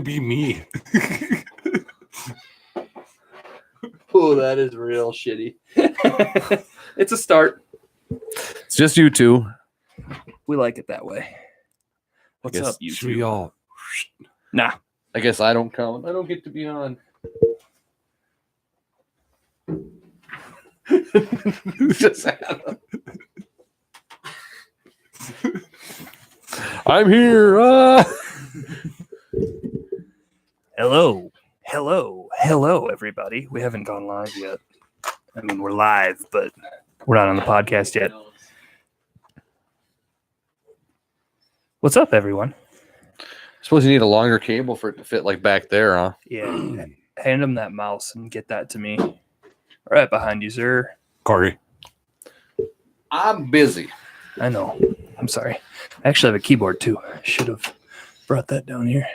be me. Oh, that is real shitty. It's a start. It's just you two. We like it that way. What's guess up, you Should we two? all? Nah. I guess I don't count. I don't get to be on. Just Adam. I'm here. Hello, everybody. We haven't gone live yet. I mean, we're live, but we're not on the podcast yet. What's up, everyone? Suppose you need a longer cable for it to fit like back there, huh? Yeah, hand him that mouse and get that to me. Right behind you, sir. Corey. I'm busy. I know. I'm sorry. I actually have a keyboard, too. I should have brought that down here.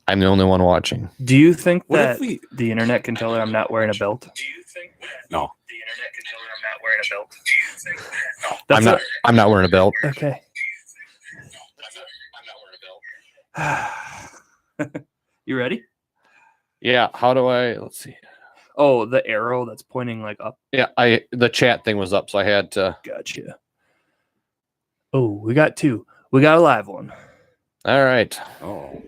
I'm the only one watching. Do you think What that if we? the internet can tell that I'm not wearing a belt? No. The internet can tell that I'm not wearing a belt. No. I'm not wearing a belt. Okay. You ready? Yeah. How do I? Let's see. Oh, the arrow that's pointing like up. Yeah. The chat thing was up, so I had to. Gotcha. Oh, we got two. We got a live one. All right. Oh,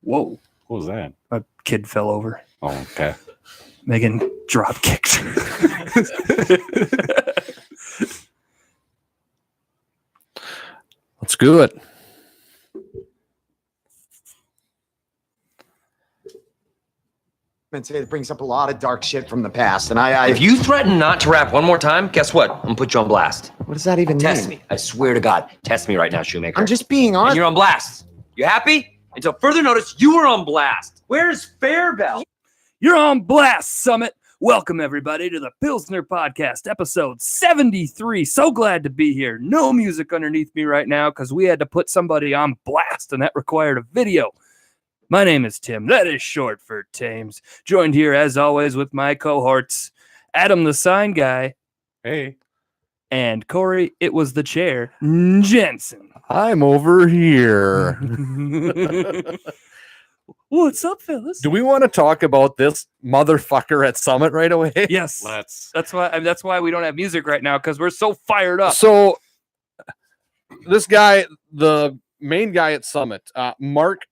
Whoa. what was that? A kid fell over. Oh, okay. Megan drop kicked. Let's do it. And say it brings up a lot of dark shit from the past, and If you threaten not to rap one more time, guess what? I'm gonna put you on blast. what does that even Test mean? me. I swear to God. Test me right now, Shoemaker. I'm just being And honest. you're on blast. You happy? Until further notice, you were on blast. Where's Fairbell? You're on blast, Summit. Welcome, everybody, to the Pilsner Podcast, episode 73. So glad to be here. No music underneath me right now because we had to put somebody on blast, and that required a video. My name is Tim. That is short for Tames. Joined here, as always, with my cohorts, Adam the Sign Guy, Hey. and Corey, it was the chair, Jensen. I'm over here. What's up, fellas? Do we want to talk about this motherfucker at Summit right away? Yes. Let's. That's why we don't have music right now, because we're so fired up. So, this guy, the main guy at Summit, Mark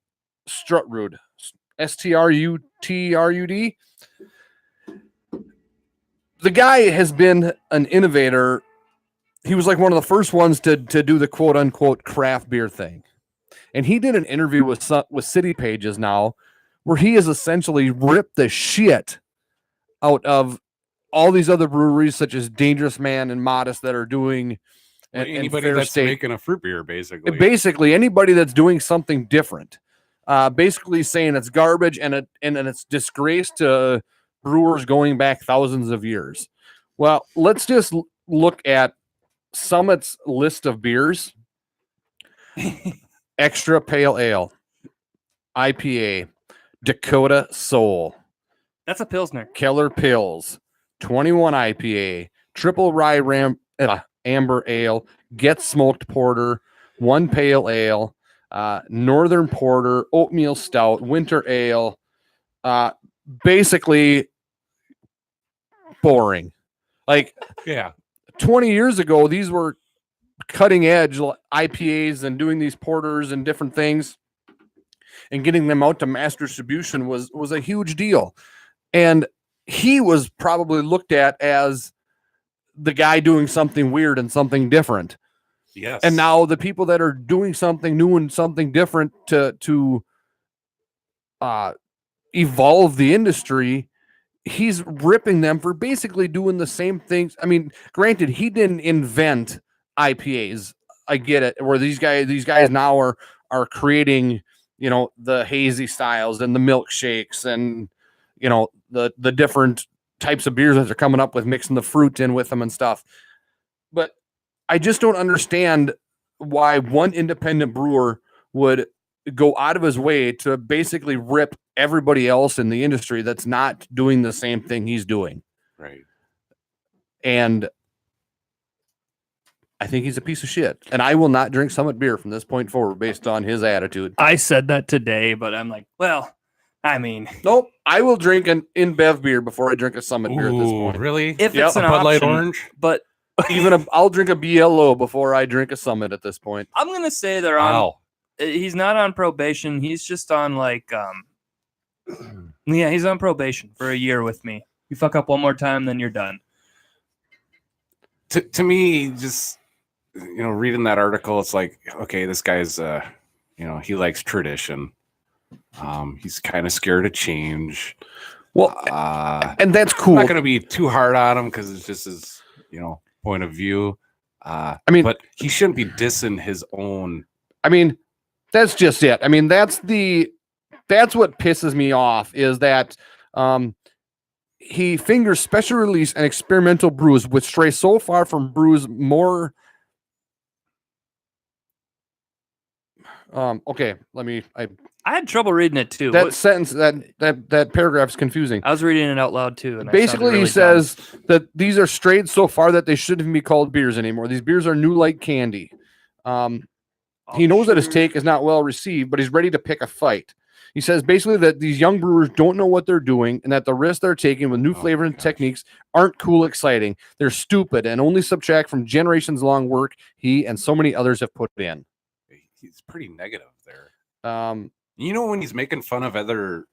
Strutrud, Strutrud. The guy has been an innovator. He was like one of the first ones to do the quote unquote craft beer thing. And he did an interview with City Pages now, where he has essentially ripped the shit out of all these other breweries, such as Dangerous Man and Modest, that are doing Anybody Fair that's State. making a fruit beer, basically. Basically, anybody that's doing something different, basically saying it's garbage and it's disgrace to brewers going back thousands of years. Well, let's just look at Summit's list of beers. Extra Pale Ale, IPA, Dakota Soul, That's a Pilsner. Keller Pills, 21 IPA, Triple Rye Amber Ale, Get Smoked Porter, 1 Pale Ale, Northern Porter, Oatmeal Stout, Winter Ale. Basically boring. Like Yeah. 20 years ago, these were cutting edge IPAs and doing these porters and different things, and getting them out to mass distribution was a huge deal. And he was probably looked at as the guy doing something weird and something different. Yes. And now the people that are doing something new and something different to evolve the industry, he's ripping them for basically doing the same things. I mean, granted, he didn't invent IPAs. I get it. Where these guys now are creating, the hazy styles and the milkshakes and, the different types of beers that they're coming up with, mixing the fruit in with them and stuff. But I just don't understand why one independent brewer would go out of his way to basically rip everybody else in the industry that's not doing the same thing he's doing. Right. And I think he's a piece of shit, and I will not drink Summit beer from this point forward based on his attitude. I said that today, but I'm like, well, I mean, Nope, I will drink an InBev beer before I drink a Summit beer at this Ooh, point. really? if Yep. it's A an Bud Light option, Orange? but I'll drink a BLO before I drink a Summit at this point. I'm gonna say they're on. Wow. He's not on probation. He's just on like, yeah, he's on probation for a year with me. You fuck up one more time, then you're done. To me, just reading that article, it's like, okay, this guy's he likes tradition. He's kind of scared of change. Well, I'm and that's cool. not gonna be too hard on him because it's just his point of view. I mean, but he shouldn't be dissing his own. I mean, that's just it. I mean, that's what pisses me off is that he fingers special release and experimental brews, which stray so far from brews more. Okay, I had trouble reading it too. that sentence, that paragraph is confusing. I was reading it out loud too. And I sounded Basically, really he dumb. says that these are strayed so far that they shouldn't even be called beers anymore. These beers are new like candy. He knows that his take is not well received, but he's ready to pick a fight. He says basically that these young brewers don't know what they're doing and that the risks they're taking with new flavor and techniques aren't cool, exciting. They're stupid and only subtract from generations long work he and so many others have put in. He's pretty negative there. When he's making fun of other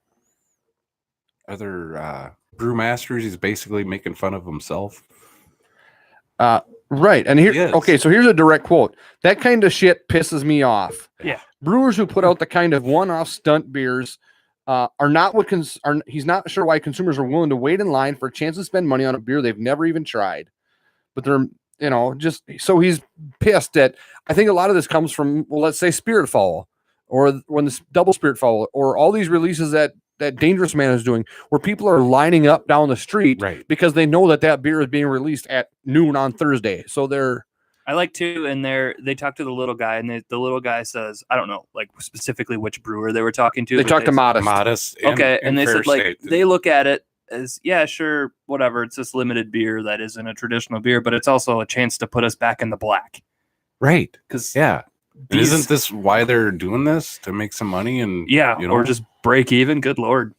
brewmasters, he's basically making fun of himself. Right. And here, He is. okay, so here's a direct quote. That kind of shit pisses me off. Yeah. Brewers who put out the kind of one-off stunt beers are not what he's not sure why consumers are willing to wait in line for a chance to spend money on a beer they've never even tried. But they're, just so he's pissed that I think a lot of this comes from, well, let's say Spirit Foul or when this Double Spirit Foul or all these releases that Dangerous Man is doing where people are lining up down the street Right. because they know that beer is being released at noon on Thursday. So they're, I like to, and they talk to the little guy, and the little guy says, I don't know, like specifically which brewer they were talking to. they but talk to Modest. Modest. Okay, and they Fair said like State. they look at it as, yeah, sure, whatever. It's this limited beer that isn't a traditional beer, but it's also a chance to put us back in the black. Right. Because Yeah. And These- isn't this why they're doing this, to make some money? And yeah, or just break even. Good lord!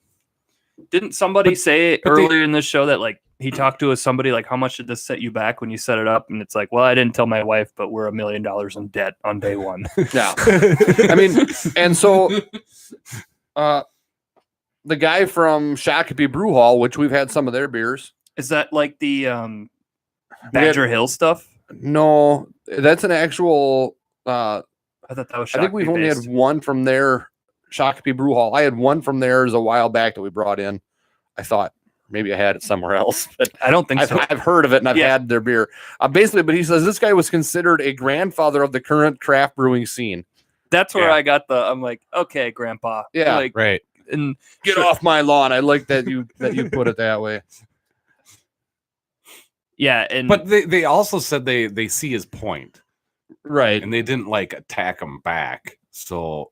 Didn't somebody say but they- earlier in this show that like he talked to somebody like, how much did this set you back when you set it up? And it's like, well, I didn't tell my wife, but we're $1 million in debt on day one. Yeah. I mean, and so the guy from Shakopee Brew Hall, which we've had some of their beers. Is that like the Badger Hill stuff? No, that's an actual I thought that was. I think we've only had one from their Shakopee Brew Hall. I had one from theirs a while back that we brought in. I thought maybe I had it somewhere else, but I don't think so. I've heard of it and I've Yeah. had their beer. Basically, but he says this guy was considered a grandfather of the current craft brewing scene. That's where Yeah. I got I'm like, okay, Grandpa. Yeah. Like, right. and Get sure- off my lawn. I like that you put it that way. Yeah, and But they also said they see his point, Right. and they didn't like attack him back. So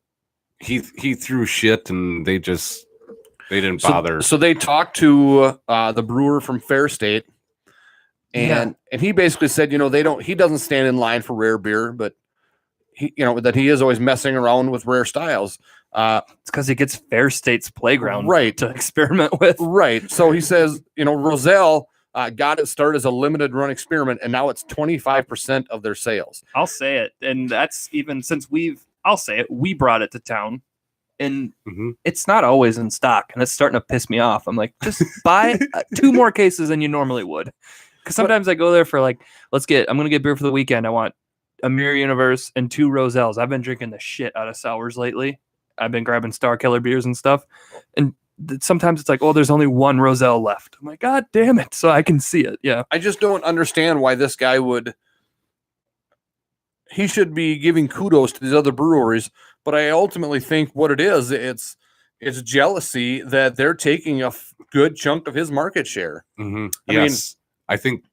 he threw shit, and they didn't bother. So they talked to the brewer from Fair State, and he basically said, he doesn't stand in line for rare beer, but he, that he is always messing around with rare styles. it's because he gets Fair State's playground Right. to experiment with. Right. So he says, Roselle got it started as a limited run experiment, and now it's 25% of their sales. I'll say it, and that's even since I'll say it. We brought it to town, and Mhm. it's not always in stock, and it's starting to piss me off. I'm like, just buy 2 more cases than you normally would, because sometimes I go there for like, I'm gonna get beer for the weekend. I want a Mirror Universe and 2 Roselles. I've been drinking the shit out of sours lately. I've been grabbing Star Killer beers and stuff, and sometimes it's like, oh, there's only 1 Roselle left. I'm like, God damn it! So I can see it. Yeah, I just don't understand why this guy would. He should be giving kudos to these other breweries, but I ultimately think what it is, it's jealousy that they're taking a good chunk of his market share. Mhm. I mean, Yes, I think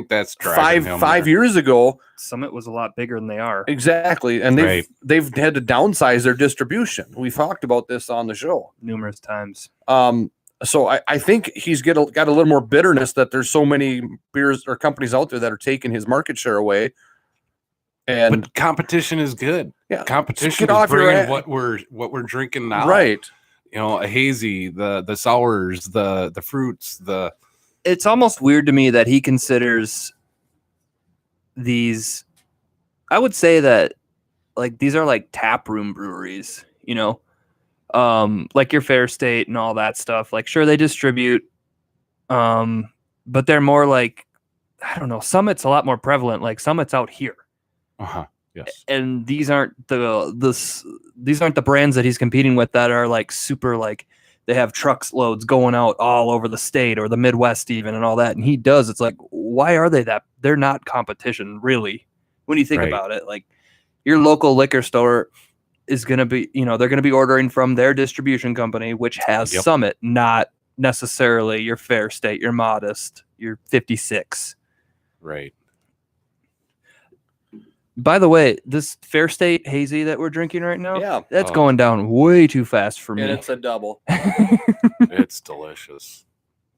that's driving him Five there. years ago, Summit was a lot bigger than they are. exactly, and Right. they've had to downsize their distribution. We've talked about this on the show. Numerous times. So I think he's got a little more bitterness that there's so many beers or companies out there that are taking his market share away. And But competition is good. yeah, Competition get is off your bringing ass. what we're drinking now. right. You know, a hazy, the sours, the fruits, the It's almost weird to me that he considers these. I would say that like these are like tap room breweries, you know, like your Fair State and all that stuff. Like, sure, they distribute, but they're more like, I don't know. Summit's a lot more prevalent. Like Summit's out here, yes. and these aren't the brands that he's competing with that are like super like they have trucks loads going out all over the state or the Midwest even and all that. And he does. It's like, why are they that? They're not competition really. When you think Right. about it, like your local liquor store is going to be, you know, they're going to be ordering from their distribution company, which has Yep. Summit, not necessarily your Fair State, your Modest, your 56. Right. By the way, this Fair State hazy that we're drinking right now, Yeah. that's Oh. going down way too fast for me. And it's a double. It's delicious.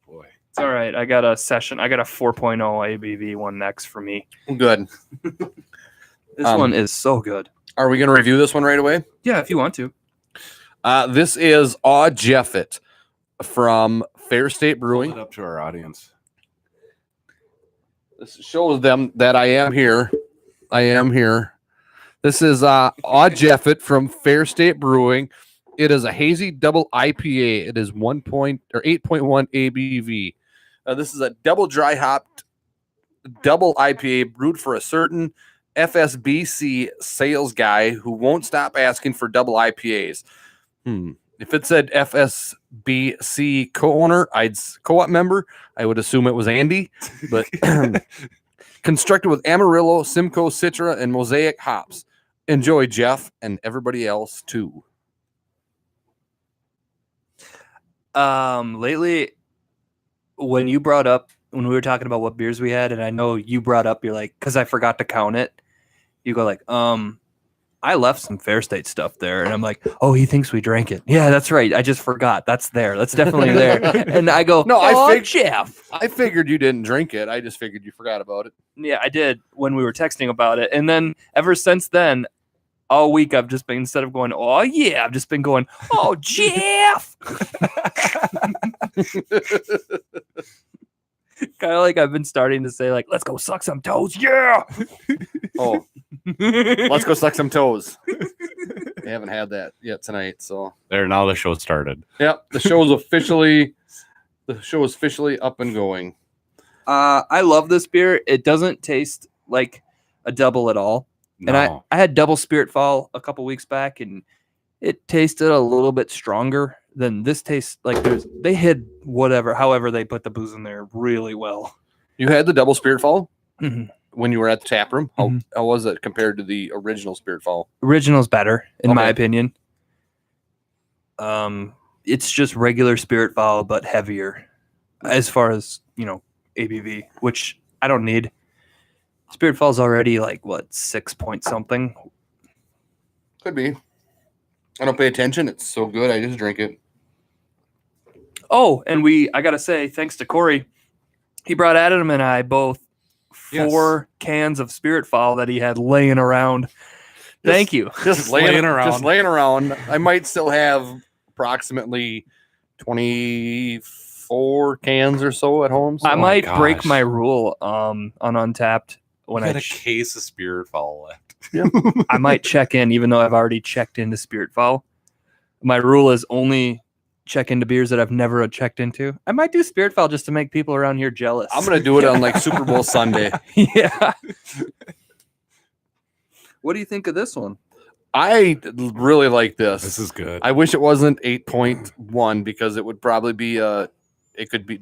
Boy. It's all right. I got a 4.0 ABV one next for me. Good. This Um, one is so good. Are we going to review this one right away? Yeah, if you want to. This is Aw Jeffit from Fair State Pull Brewing. it up to our audience. This shows them that I am here. I am here. This is Aw Jeffit from Fair State Brewing. It is a hazy double IPA. It is 8.1 ABV. This is a double dry hopped double IPA brewed for a certain FSBC sales guy who won't stop asking for double IPAs. If it said FSBC co-owner, co-op member, I would assume it was Andy. But constructed with Amarillo, Simcoe, Citra, and Mosaic hops. Enjoy, Jeff, and everybody else too. Lately, when we were talking about what beers we had, and I know you brought up, you're like, because I forgot to count it. You go like, I left some Fair State stuff there, and I'm like, oh, he thinks we drank it. Yeah, that's right. I just forgot. That's there. That's definitely there. And I go, No, Jeff. I figured you didn't drink it. I just figured you forgot about it. Yeah, I did when we were texting about it, and then ever since then, all week I've just been, instead of going, oh yeah, I've just been going, oh Jeff. Kind of like I've been starting to say, like, let's go suck some toes. Yeah. Oh, let's go suck some toes. We haven't had that yet tonight, so There, now the show started. yep. The show is officially up and going. I love this beer. It doesn't taste like a double at all. And I had double Spirit Fall a couple weeks back, and it tasted a little bit stronger than this tastes. Like they hid however they put the booze in there really well. You had the double Spirit Fall Mhm. when you were at the tap room. How, Mhm. how was it compared to the original Spirit Fall? Original's better, in my Okay. opinion. It's just regular Spirit Fall, but heavier as far as, ABV, which I don't need. Spirit Fall's already like, what, 6 point something? Could be. I don't pay attention. It's so good. I just drink it. Oh, and I got to say, thanks to Corey, he brought Adam and I both 4 cans of Spirit Fall that he had laying around. Thank you. Just laying around. I might still have approximately 24 cans or so at home. So. I might break gosh. my rule on Untapped when I had I a case of Spirit Fall left. I might check in, even though I've already checked into Spirit Fall. My rule is only check into beers that I've never checked into. I might do Spirit Fall just to make people around here jealous. I'm gonna do it on like Super Bowl Sunday. Yeah. What do you think of this one? I really like this. This is good. I wish it wasn't 8.1 because it would probably be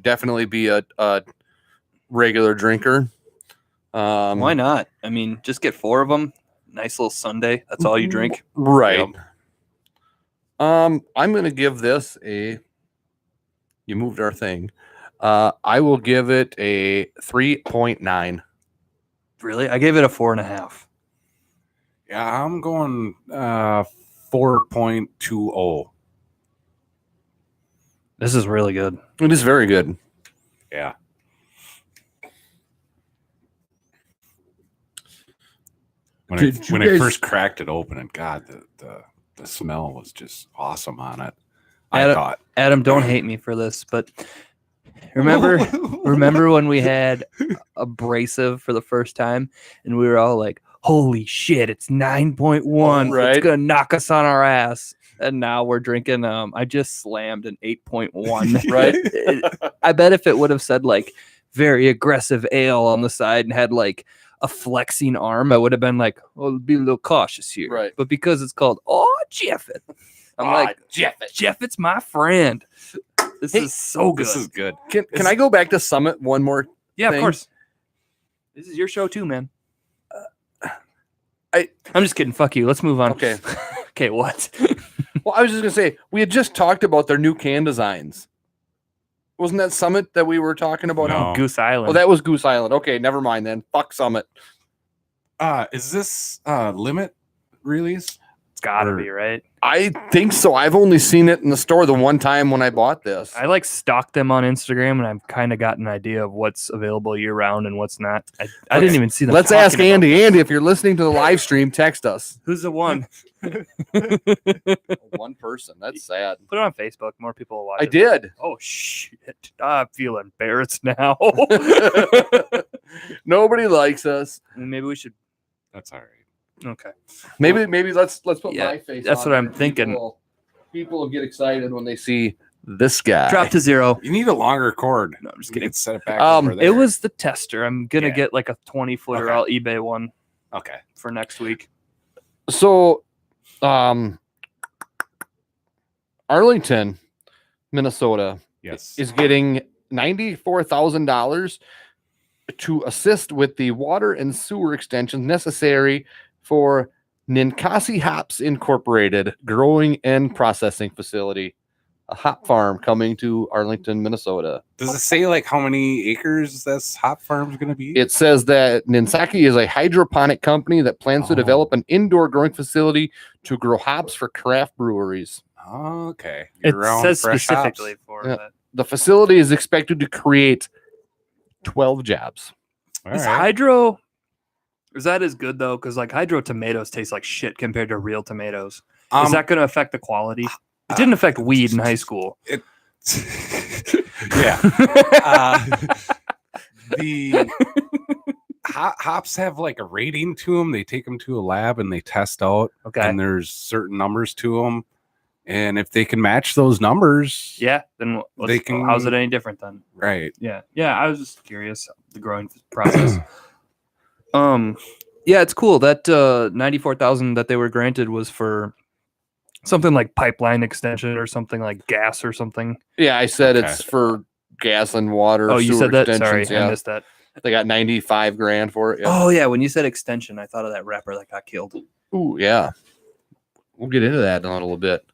definitely be a regular drinker. Why not? I mean, just get 4 of them. Nice little Sunday. That's all you drink. Right. Yep. I'm gonna give this you moved our thing. I will give it a 3.9. Really? I gave it a 4.5. Yeah, I'm going 4.20. This is really good. It is very good. When Did it you when it guys- first cracked it open, and God, the smell was just awesome on it. I Adam- thought. Adam, don't hate me for this, but remember when we had abrasive for the first time and we were all like, holy shit, it's 9.1. Right. It's gonna knock us on our ass. And now we're drinking I just slammed an 8.1. Right? I bet if it would have said like very aggressive ale on the side and had like a flexing arm, I would have been like, well, be a little cautious here. Right. But because it's called Jeffit, I'm like, Jeffit's my friend. This is so good. This is good. Can I go back to Summit one more? Yeah, of thing? course. This is your show too, man. I'm just kidding. Fuck you. Let's move on. Okay. Okay, what? Well, I was just gonna say we had just talked about their new can designs. Wasn't that Summit that we were talking about? No. Goose Island. Oh, that was Goose Island. Okay, never mind then. Fuck Summit. Is this limit release? It's gotta or- be, right? I think so. I've only seen it in the store the one time when I bought this. I like stalked them on Instagram and I've kind of got an idea of what's available year round and what's not. I didn't even see them. Let's talking ask about Andy. this. Andy, if you're listening to the live stream, text us. Who's the one? One person. That's sad. Put it on Facebook. More people will watch I it. did. Oh shit. I feel embarrassed now. Nobody likes us. Maybe we should. That's all right. Okay. Maybe let's put Yeah, my face. that's on what I'm there. thinking. People will get excited when they see this guy. Drop to 0. You need a longer cord. No, I'm just You kidding. can set it back Um, over there. It was the tester. I'm gonna Yeah. get like a 20-footer. Okay. I'll eBay one okay. for next week. So, Arlington, Minnesota Yes. is getting $94,000 to assist with the water and sewer extensions necessary for Ninkasi Hops Incorporated growing and processing facility, a hop farm coming to Arlington, Minnesota. Does it say like how many acres this hop farm is going to be? It says that Ninsaki is a hydroponic company that plans to Oh. develop an indoor growing facility to grow hops for craft breweries. Oh, okay. It Year-round says fresh hops. specifically for Yeah. that. The facility is expected to create 12 jobs. All Is right. hydro? Is that as good though? Because like hydro tomatoes taste like shit compared to real tomatoes. Is that going to affect the quality? It didn't affect weed in high school. yeah. The hops have like a rating to them. They take them to a lab and they test out, Okay. and there's certain numbers to them. And if they can match those numbers, Yeah. Then They can- how's it any different then? right. Yeah. Yeah. I was just curious the growing process. Yeah, it's cool that 94,000 that they were granted was for something like pipeline extension or something like gas or something. Yeah, I said Okay. it's for gas and water. Oh, you sewer said that. Sorry, extensions, Yeah, I missed that. they got 95 grand for it. Yeah. Oh yeah, when you said extension, I thought of that rapper that got killed. Ooh, yeah. We'll get into that in a little bit.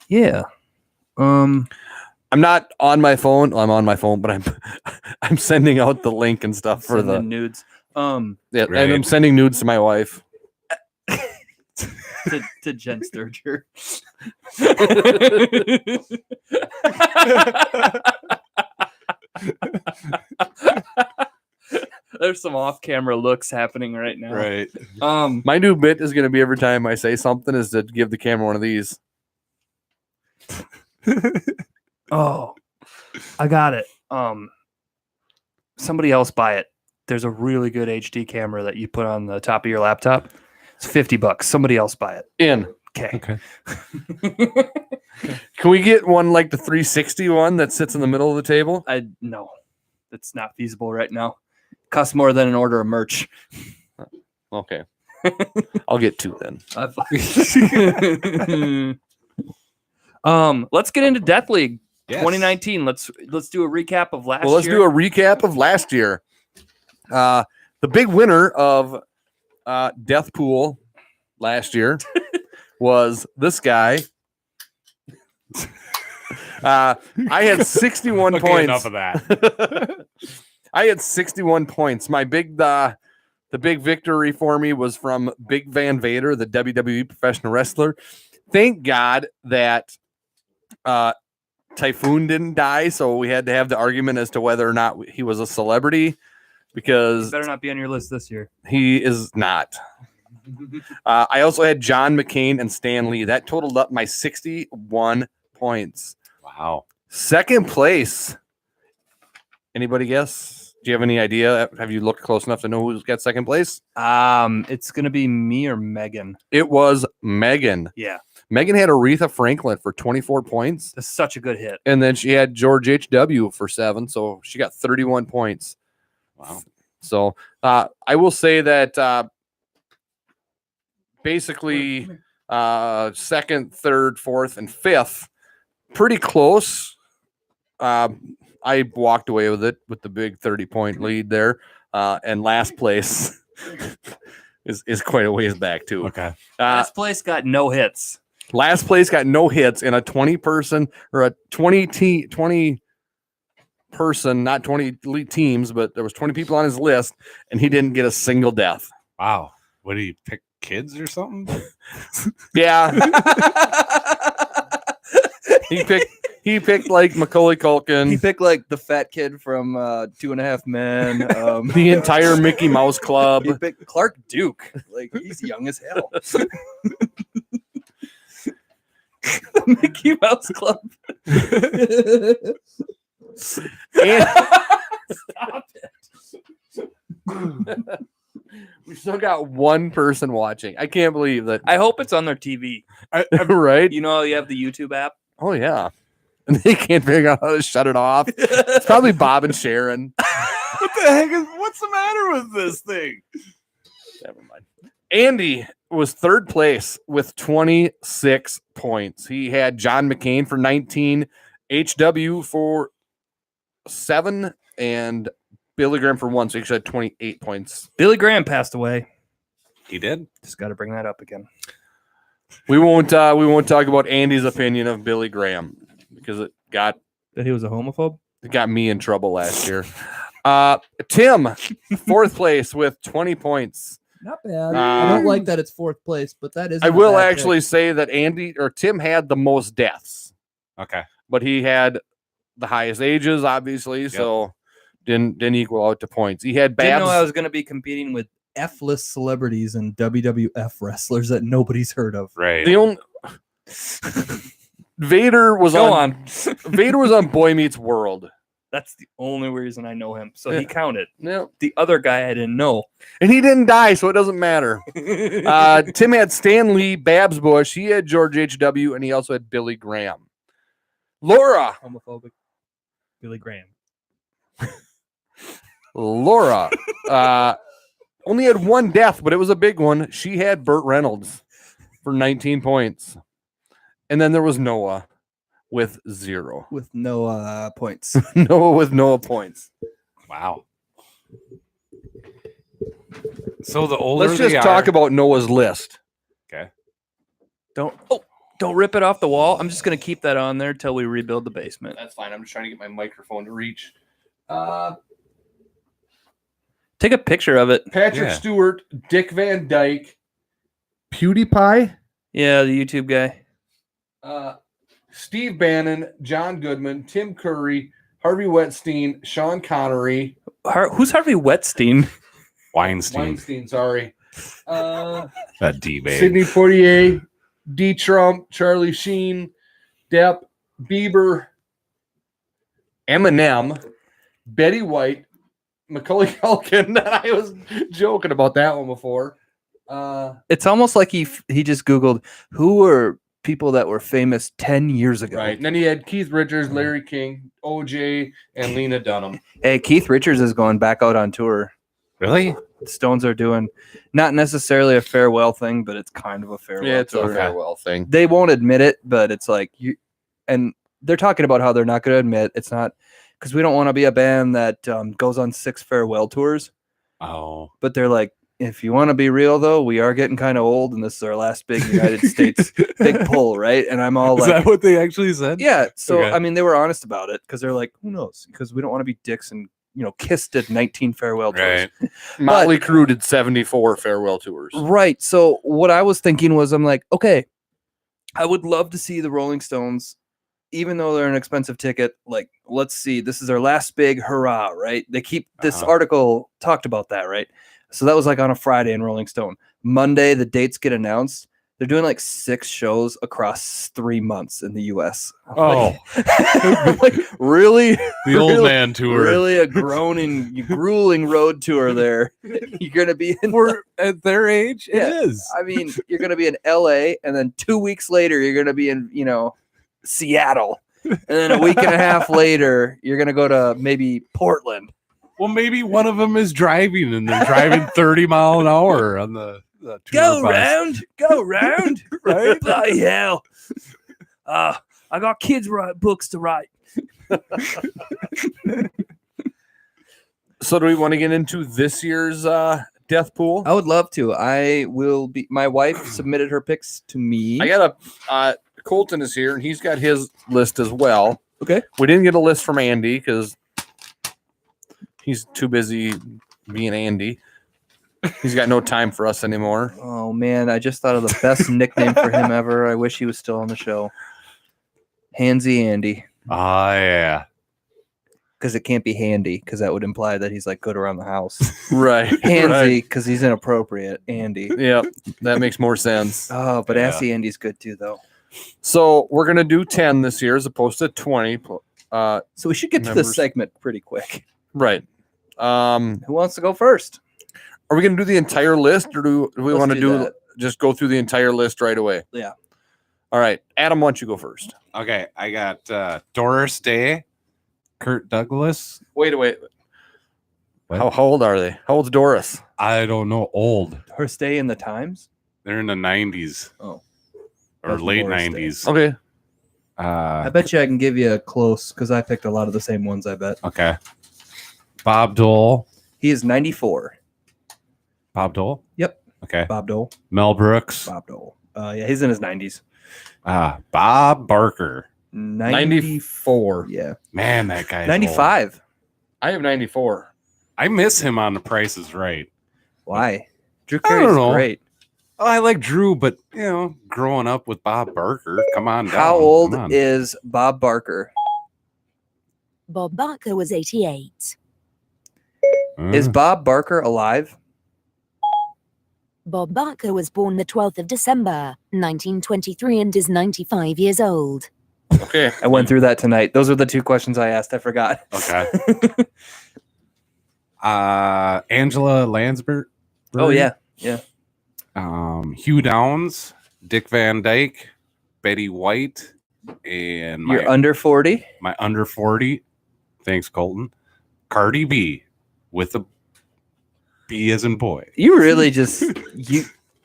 Yeah. I'm not on my phone. I'm on my phone, but I'm sending out the link and stuff for the sending nudes. yeah, and Right. I'm sending nudes to my wife. to Jen Sturger. There's some off-camera looks happening right now. Right. My new bit is going to be every time I say something is to give the camera one of these. Oh, I got it. Somebody else buy it. There's a really good HD camera that you put on the top of your laptop. It's $50. Somebody else buy it. In. Okay. Okay. Can we get one like the 360 one that sits in the middle of the table? No, it's not feasible right now. Costs more than an order of merch. Okay. I'll get two then. Let's get into Death League Yes. 2019. Let's do a recap of last Well, let's year. do a recap of last year. The big winner of Death Pool last year was this guy. I had 61 Okay, points. enough of that. I had 61 points. My big the big victory for me was from Big Van Vader, the WWE professional wrestler. Thank God that Typhoon didn't die, so we had to have the argument as to whether or not he was a celebrity, because Better not be on your list this year. he is not. I also had John McCain and Stan Lee. That totaled up my 61 points. Wow. Second place. Anybody guess? Do you have any idea? Have you looked close enough to know who's got second place? It's gonna be me or Megan. It was Megan. Yeah, Megan had Aretha Franklin for 24 points. that's such a good hit. And then she had George H.W. for 7. So she got 31 points. Wow. So I will say that basically second, third, fourth, and fifth, pretty close. I walked away with it with the big 30-point lead there. And last place is quite a ways back too. Okay. Last place got no hits. Last place got no hits in a 20-person or a 20 person, not 20 teams, but there was 20 people on his list, and he didn't get a single death. Wow. What do you pick? Kids or something? Yeah, he picked like Macaulay He Culkin, picked like the fat kid from 2.5 Men. the entire Mickey Mouse Club. He picked Clark Duke. Like he's young as hell. The Mickey Mouse Club. And Stop it. we still got one person watching. I can't believe that. I hope it's on their TV. Right? You know, you have the YouTube app. Oh yeah. And they can't figure out how to shut it off. It's probably Bob and Sharon. What the heck what's the matter with this thing? Never mind. Andy was third place with 26 points. He had John McCain for 19, HW for 7, and Billy Graham for 1. So he actually had 28 points. Billy Graham passed away. He did? Just got to bring that up again. We won't talk about Andy's opinion of Billy Graham because it got That he was a homophobe? me in trouble last year. Tim, fourth place with 20 points. Not bad. I don't like that it's fourth place, but that is. I will actually say that Tim had the most deaths, Okay. but he had the highest ages, obviously, so didn't equal out to points. He had Didn't know I Babs. was going to be competing with F-list celebrities and WWF wrestlers that nobody's heard of. Right. The only Vader was Go on. on. Vader was on Boy Meets World. That's the only reason I know him. So Yeah. he counted. Yeah, The other guy I didn't know. and he didn't die, so it doesn't matter. Tim had Stan Lee, Babs Bush. He had George H.W. and he also had Billy Graham. Laura Billy Graham. only had one death, but it was a big one. She had Burt Reynolds for 19 points. And then there was Noah with 0. With no points. Noah with no points. Wow. So the older Let's just talk about Noah's list. Okay. Don't rip it off the wall. I'm just going to keep that on there till we rebuild the basement. That's fine. I'm just trying to get my microphone to reach. Take a picture of it. Patrick Yeah. Stewart, Dick Van Dyke, PewDiePie, Yeah, the YouTube guy. Steve Bannon, John Goodman, Tim Curry, Harvey Weinstein, Sean Connery, Who's Harvey Weinstein? Weinstein. sorry. That D-Babe. Sidney Poitier, D. Trump, Charlie Sheen, Depp, Bieber, Eminem, Betty White, Macaulay Culkin. I was joking about that one before. It's almost like he just Googled who were people that were famous 10 years ago. Right. And then he had Keith Richards, Larry King, OJ, and Lena Dunham. Hey, Keith Richards is going back out on tour. Really? The Stones are doing not necessarily a farewell thing, but it's kind of a farewell Yeah, it's a tour. farewell thing. They won't admit it, but it's like and they're talking about how they're not going to admit it's not because we don't want to be a band that goes on 6 farewell tours. Oh. But they're like, if you want to be real though, we are getting kind of old, and this is our last big United States big pull, right? And I'm all Is like, that what they actually said? yeah. So Okay. I mean, they were honest about it because they're like, who knows? Because we don't want to be dicks and kissed at 19 farewell tours. Right. Motley Crue did 74 farewell tours. Right. So what I was thinking was, I'm like, okay, I would love to see the Rolling Stones, even though they're an expensive ticket. Like, let's see, this is their last big hurrah, right? They keep this Uh-huh. article talked about that, right? So that was like on a Friday in Rolling Stone. Monday, the dates get announced. They're doing like 6 shows across 3 months in the U.S. Oh, I'm like, really? the old Really? man tour. Really a groaning, grueling road tour there. You're going to be in We're at their age. Yeah. It is. I mean, you're going to be in LA, and then 2 weeks later, you're going to be in, Seattle. And then a week and a half later, you're going to go to maybe Portland. Well, maybe one of them is driving and they're driving 30 mile an hour on the tour Go bus. round, right? Bloody hell. I got kids write books to write. So do we want to get into this year's death pool? I would love to. My wife submitted her picks to me. I got Colton is here and he's got his list as well. Okay. We didn't get a list from Andy because he's too busy being Andy. He's got no time for us anymore. Oh, man. I just thought of the best nickname for him ever. I wish he was still on the show. Handsy Andy. Oh, yeah. Because it can't be handy, because that would imply that he's like good around the house. Right. Handsy, because he's inappropriate. Andy. Yep. That makes more sense. Oh, but Yeah. Assy Andy's good too, though. So we're going to do 10 this year as opposed to 20. So we should get to Members. this segment pretty quick. Right. Who wants to go first? Are we going to do the entire list or do we Let's want to do do that. just go through the entire list right away? Yeah. All right. Adam, why don't you go first? Okay. I got Doris Day, Kurt Douglas. Wait. What? How old are they? How old's Doris? I don't know. Old. Her stay in the Times? They're in the 90s. Oh. Or That's late Doris Day. 90s. Okay. I bet you I can give you a close, because I picked a lot of the same ones, I bet. Okay. Bob Dole. He is 94. Bob Dole? Yep. Okay. Bob Dole. Mel Brooks. Bob Dole. Yeah, he's in his 90s. Bob Barker. 94. Yeah. Man, that guy. 95. I have 94. I miss him on The Price is Right. Why? Drew I don't Carey's know. great. Oh, I like Drew, but growing up with Bob Barker, come on down. How old Come on. is Bob Barker? Bob Barker was 88. Is Bob Barker alive? Bob Barker was born the 12th of December, 1923, and is 95 years old. Okay. I went through that tonight. Those are the 2 questions I asked. I forgot. Okay. Angela Lansbury. Oh, yeah. Hugh Downs, Dick Van Dyke, Betty White, and You're under 40? my under 40. Thanks, Colton. Cardi B with a B as in boy. You really just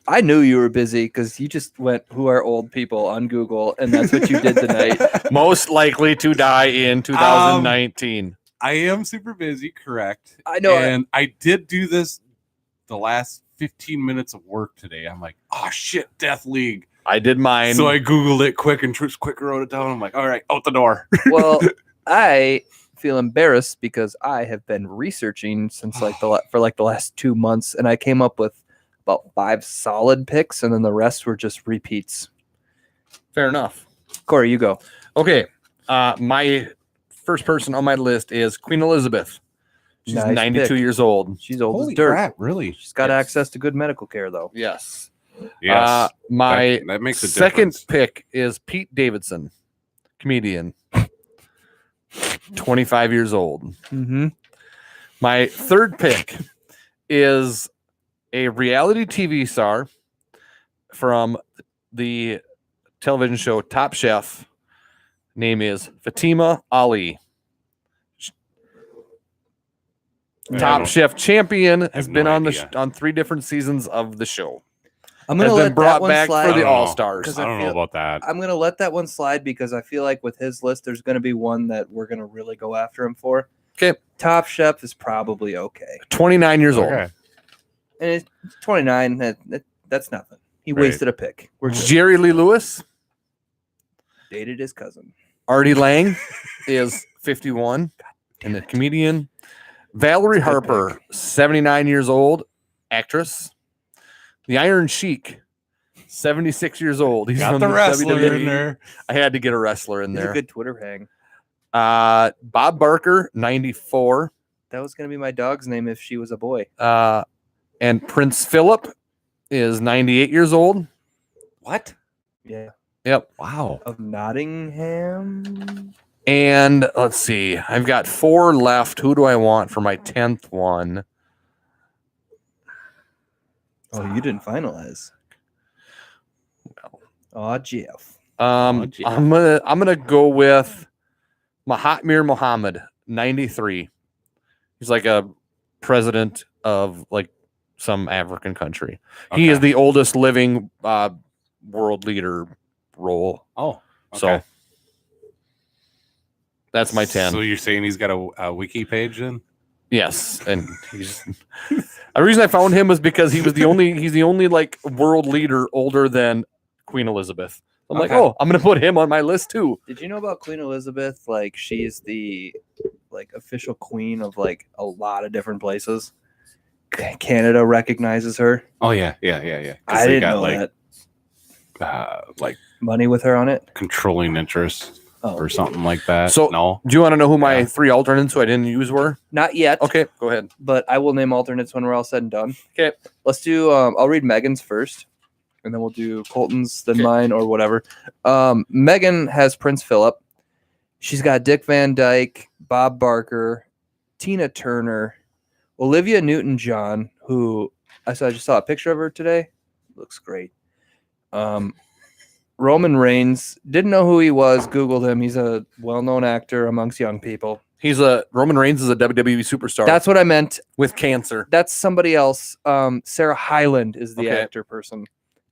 I knew you were busy because you just went who are old people on Google, and that's what you did tonight. Most likely to die in 2019. I am super busy, correct. I know. And I did do this the last 15 minutes of work today. I'm like, oh shit, Death League. I did mine. So I Googled it quick and quick wrote it down. I'm like, all right, out the door. Well, I feel embarrassed because I have been researching since for the last 2 months, and I came up with about 5 solid picks, and then the rest were just repeats. Fair enough. Corey, you go. Okay. My first person on my list is Queen Elizabeth. She's Nice 92 pick. years old. She's old Holy as dirt. crap, really? She's got Yes. access to good medical care, though. Yes. Yes. My that makes a second difference. pick is Pete Davidson, comedian. 25 years old. Mm-hmm. My third pick is a reality TV star from the television show Top Chef. Name is Fatima Ali. I Top don't- Chef champion has have been no on idea. on 3 different seasons of the show. I'm Has gonna been let brought that one back slide. for the I don't know. All Stars. Because I I don't know feel- about that. I'm gonna let that one slide because I feel like with his list, there's gonna be one that we're gonna really go after him for. 'Kay. Top Chef is probably okay, 29 years old. Okay. and it's 29. That's nothing. He Right. wasted a pick. We're good. Jerry Lee Lewis, Dated his cousin. Artie Lang is 51 and a comedian. Valerie That's a good Harper, 79 years old, actress. The Iron Sheik, 76 years old. He's Got from the wrestler WWE. in there. I had to get a wrestler in He's a there. good Twitter hang. Bob Barker, 94. That was gonna be my dog's name if she was a boy. And Prince Philip is 98 years old. What? Yeah. Yep. Wow. Of Nottingham. And let's see. I've got 4 left. Who do I want for my 10th one? Oh, you didn't finalize. Oh, Jeff. gee. I'm gonna go with Mahatmir Mohammed, 93. He's like a president of like some African country. He is Okay. the oldest living world leader role. Oh, So okay. that's my 10. So you're saying he's got a wiki page then? Yes, and he's the reason I found him was because he's the only like world leader older than Queen Elizabeth. I'm like, Okay. oh, I'm gonna put him on my list too. Did you know about Queen Elizabeth? Like, she's the like official queen of like a lot of different places. Canada recognizes her. Oh yeah. 'Cause I they didn't got know that. that. Money with her on it. Controlling interest Oh, or something like that. So- no. Do you want to know who my Yeah. 3 alternates who I didn't use were? not yet. Okay, go ahead. But I will name alternates when we're all said and done. Okay. Let's do. I'll read Megan's first, and then we'll do Colton's, then Okay. mine, or whatever. Megan has Prince Philip. She's got Dick Van Dyke, Bob Barker, Tina Turner, Olivia Newton-John, who I just saw a picture of her today. Looks great. Roman Reigns, didn't know who he was. Googled him. He's a well-known actor amongst young people. Roman Reigns is a WWE superstar. That's what I meant. with cancer. That's somebody else. Sarah Hyland is the Okay. actor person.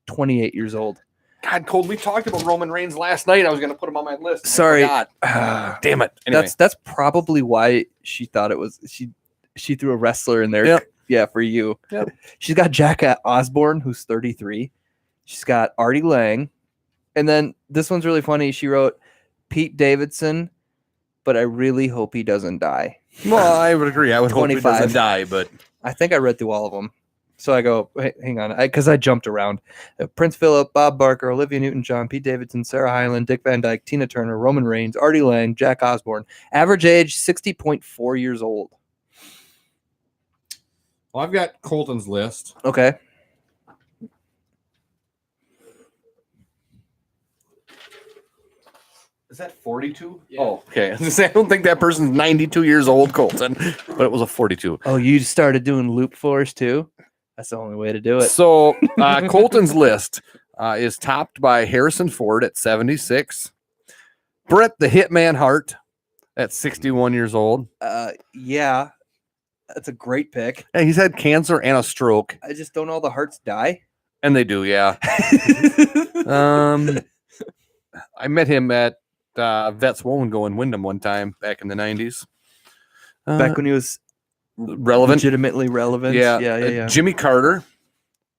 28 years old. God, Cold. We talked about Roman Reigns last night. I was going to put him on my list. I Sorry. forgot. Damn it. Anyway, That's probably why she thought it was she threw a wrestler in there. Yep. Yeah, for you. Yep. She's got Jack Osborne, who's 33. She's got Artie Lang. And then this one's really funny. She wrote Pete Davidson, but I really hope he doesn't die. well, I would agree. I would hope he 25. doesn't die, but I think I read through all of them. So I go, hang on, because I jumped around. Prince Philip, Bob Barker, Olivia Newton-John, Pete Davidson, Sarah Hyland, Dick Van Dyke, Tina Turner, Roman Reigns, Artie Lang, Jack Osborne. Average age 60.4 years old. well, I've got Colton's list. Okay. Is that 42? Oh, okay. I was gonna say, I don't think that person's 92 years old, Colton, but it was a 42. Oh, you started doing loop floors too? That's the only way to do it. So Colton's list is topped by Harrison Ford at 76, Bret the Hitman Hart at 61 years old. Yeah, that's a great pick. And he's had cancer and a stroke, I just don't know the hearts die. and they do, yeah. I met him at Vets Wollongo in Wyndham one time back in the 90s. Back when he was relevant. legitimately relevant. Yeah. Yeah. Jimmy Carter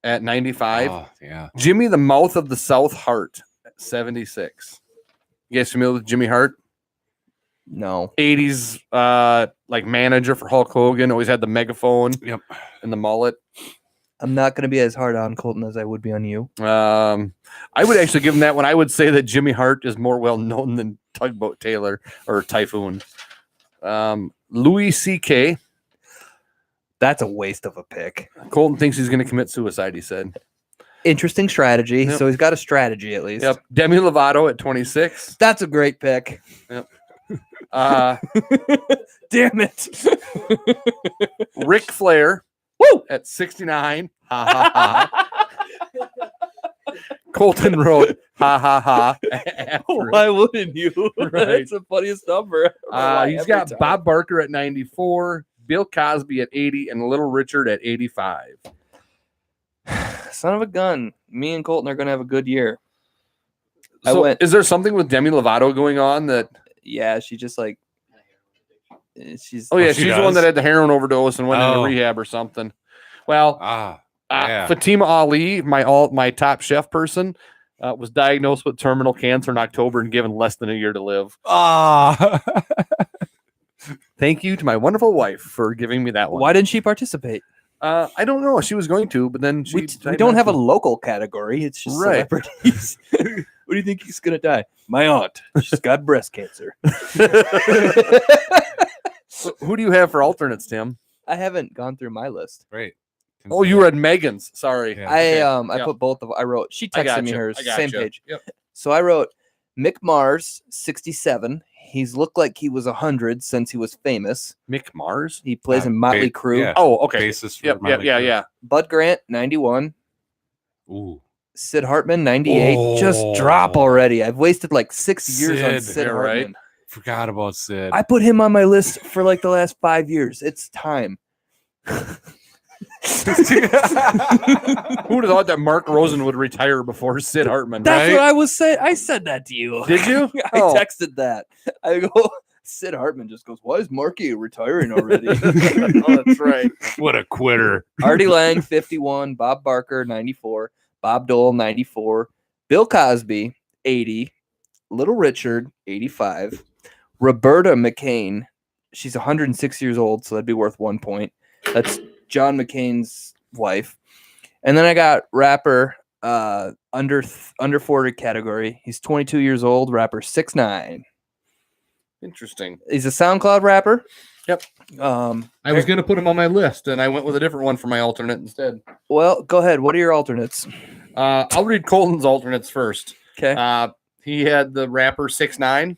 at 95. Oh, yeah. Jimmy the Mouth of the South Hart at 76. You guys familiar with Jimmy Hart? No. 80s like manager for Hulk Hogan, always had the megaphone Yep. and the mullet. I'm not going to be as hard on Colton as I would be on you. I would actually give him that one. I would say that Jimmy Hart is more well known than Tugboat Taylor or Typhoon. Louis C.K. That's a waste of a pick. Colton thinks he's going to commit suicide, he said. Interesting strategy. Yep. So he's got a strategy at least. Yep. Demi Lovato at 26. That's a great pick. Uh, Damn it. Ric Flair Woo! at 69. Ha ha ha. Colton wrote ha ha ha. after it. Why wouldn't you? Right. That's the funniest number. He's got Bob Barker at 94, Bill Cosby at 80, and Little Richard at 85. Son of a gun. Me and Colton are going to have a good year. I So went- is there something with Demi Lovato going on that? Yeah, she just like she's Oh yeah, she she's the one does? that had the heroin overdose and went into Oh. rehab or something. Well, Yeah. Fatima Ali, my top chef person, was diagnosed with terminal cancer in October and given less than a year to live. Thank you to my wonderful wife for giving me that one. Why didn't she participate? I don't know. She was going to, but then she We decided don't not have a to. local category. It's just Right. celebrities. What do you think he's gonna die? My aunt. She's got breast cancer. So who do you have for alternates, Tim? I haven't gone through my list. Great. Oh, you read Megan's. Sorry. Yeah. I Yeah. put both of. I wrote. She I texted me gotcha. hers. I Same gotcha. page. Yep. So I wrote Mick Mars, 67. He's looked like he was 100 since he was famous. Mick Mars. He plays in Motley ba- Crue. yeah. Oh, okay. Basis for Yep. Motley Yeah. Crue. Yeah. Bud Grant, 91. Ooh. Sid Hartman, 98. Just drop Oh. already. I've wasted like 6 years on Sid, Sid you're right. Hartman. Forgot about Sid. I put him on my list for like the last 5 years. It's time. Who would have thought that Mark Rosen would retire before Sid Hartman? That's right? what I was saying. I said that to you. Did you? I Oh. texted that. I go, Sid Hartman just goes, why is Marky retiring already? Oh, that's right. What a quitter. Artie Lang, 51. Bob Barker, 94. Bob Dole, 94. Bill Cosby, 80. Little Richard, 85. Roberta McCain, she's 106 years old, so that'd be worth 1 point. That's John McCain's wife. And then I got rapper under 40 category. He's 22 years old, rapper 6ix9ine. Interesting. He's a SoundCloud rapper. Yep. I was going to put him on my list, and I went with a different one for my alternate instead. Well, go ahead. What are your alternates? I'll read Colton's alternates first. Okay. He had the rapper 6ix9ine,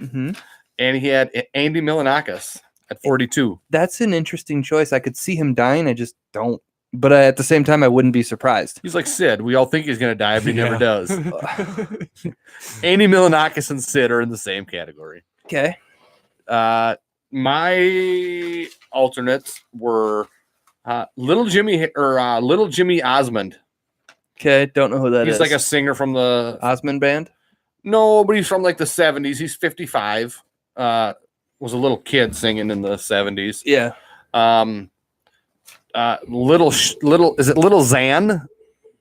Mm-hmm. and he had Andy Milonakis at 42. That's an interesting choice. I could see him dying. I just don't. But at the same time, I wouldn't be surprised. He's like Sid. We all think he's going to die, but he never Yeah. does. Andy Milonakis and Sid are in the same category. Okay. My alternates were Little Jimmy Osmond. Okay. Don't know who that is. He's like a singer from the Osmond Band. no, but he's from like the 70s. He's 55. Was a little kid singing in the 70s. Yeah. Little is it Little Xan?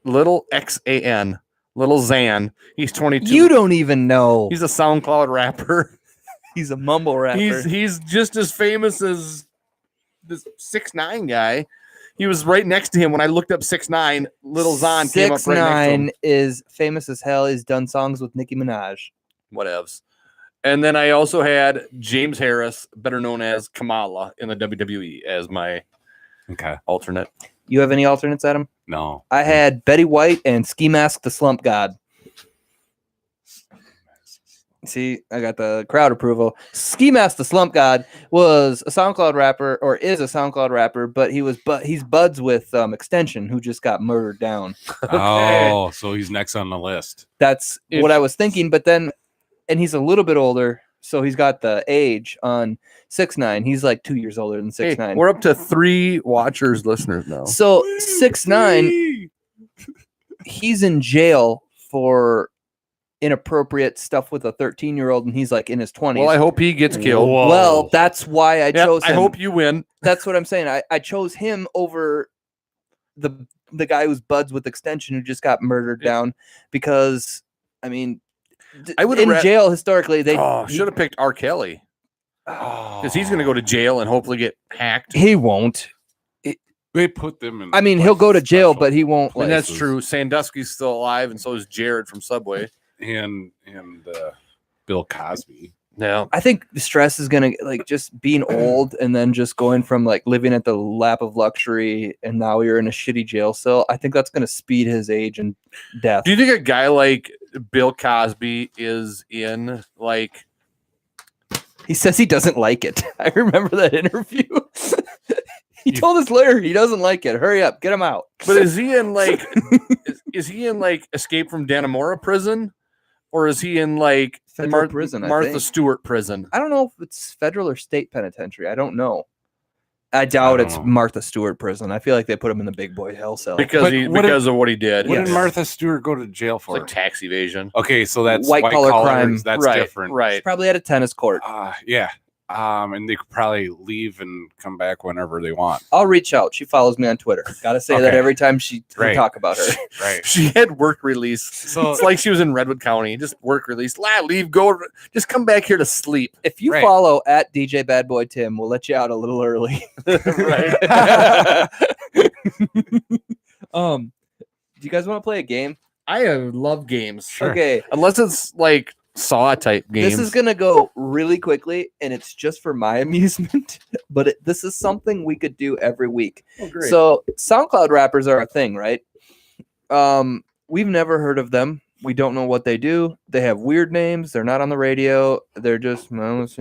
Little Xan. Little Xan. He's 22. You don't even know. He's a SoundCloud rapper. He's a mumble rapper. He's just as famous as this 6ix9ine guy. He was right next to him when I looked up 6ix9ine. Little Xan came up right next to him. 6ix9ine is famous as hell. He's done songs with Nicki Minaj. Whatevs. And then I also had James Harris, better known as Kamala in the WWE, as my Okay. alternate. You have any alternates, Adam? No. I had Betty White and Ski Mask the Slump God. See, I got the crowd approval. Ski Mask the Slump God was a SoundCloud rapper, or is a SoundCloud rapper, but he's buds with Extension, who just got murdered down. Oh, so he's next on the list. That's what I was thinking. But then, and he's a little bit older, so he's got the age on 6ix9ine. He's like 2 years older than 6ix9ine. Hey, we're up to 3 watchers, listeners now. So 6ix9ine, he's in jail for inappropriate stuff with a 13-year-old, and he's like in his 20s. Well, I hope he gets killed. Whoa. Well, that's why I Yep, chose I him. hope you win. That's what I'm saying. I chose him over the guy who's buds with Extension, who just got murdered down, because I mean, I would've in ra- jail historically they Should have picked R. Kelly because he's going to go to jail and hopefully get hacked. he won't. They put them in. I mean, he'll go to jail, but he won't. And Like, that's true. Sandusky's still alive, and so is Jared from Subway. and Bill Cosby. Yeah. I think the stress is gonna like just being old and then just going from like living at the lap of luxury and now you're in a shitty jail cell. I think that's gonna speed his age and death. Do you think a guy like Bill Cosby is in like? He says he doesn't like it. I remember that interview. He told his lawyer he doesn't like it. Hurry up, get him out. But is he in like? is he in like Escape from Dannemora prison, or is he in like Federal prison, I Martha think. Stewart prison? I don't know if it's federal or state penitentiary. I don't know. I doubt don't it's know. Martha Stewart prison. I feel like they put him in the big boy hell cell. Because But he what because of what he did. What Yes. did Martha Stewart go to jail It's for? like tax evasion. Okay, so that's White collar crime. That's right, different. right. Probably at a tennis court. Yeah. And they could probably leave and come back whenever they want. I'll reach out. She follows me on Twitter. Gotta say that Okay. every time we Right. talk about her. Right. She had work release. So- it's like she was in Redwood County. Just work release. Leave. Go. Just come back here to sleep. If you Right. follow at DJ Bad Boy Tim, we'll let you out a little early. Right. Do you guys want to play a game? I love games. Okay. Unless it's like Saw type games. This is gonna go really quickly, and it's just for my amusement. But this is something we could do every week. Oh, great. So SoundCloud rappers are a thing, right? We've never heard of them. We don't know what they do. They have weird names. They're not on the radio. They're just that's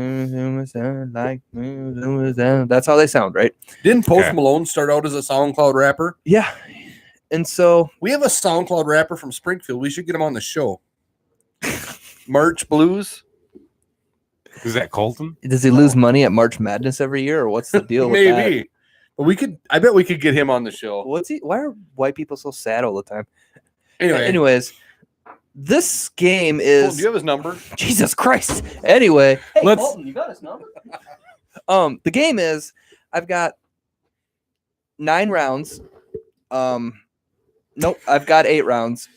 how they sound, right? Didn't Post Okay. Malone start out as a SoundCloud rapper? Yeah. And so We have a SoundCloud rapper from Springfield. We should get him on the show. March Blues? Is that Colton? does he lose money at March Madness every year, or what's the deal with that? Maybe. But I bet we could get him on the show. What's he? Why are white people so sad all the time? Anyway, Anyways, this game Colton, is do you have his number? Jesus Christ. Anyway, hey, Let's- Colton, you got his number? The game is I've got 9 rounds. Nope, I've got 8 rounds.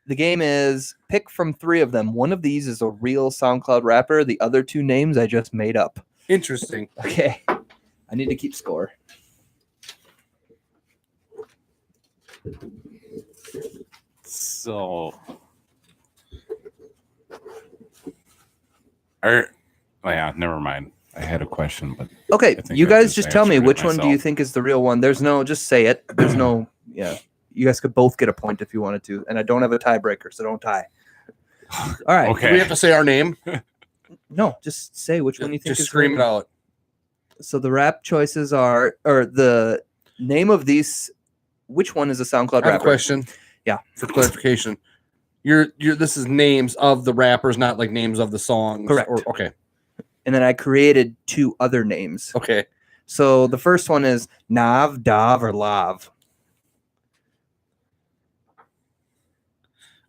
The game is pick from 3 of them. One of these is a real SoundCloud rapper. The other 2 names I just made up. Interesting. Okay. I need to keep score. So, oh yeah, never mind. I had a question, but Okay, I think you I guys just just tell me answered it which one do you myself. think is the real one. There's no, just say it. There's no, yeah. You guys could both get a point if you wanted to, and I don't have a tiebreaker, so don't tie. All right. Do okay. we have to say our name? No, just say which one you think Just is scream it real. out. So the rap choices are, or the name of these. Which one is a SoundCloud I have a rapper? question. Yeah. For clarification. This is names of the rappers, not like names of the songs. Correct. Okay. And then I created 2 other names. Okay. So the first one is Nav, Dav, or Lav.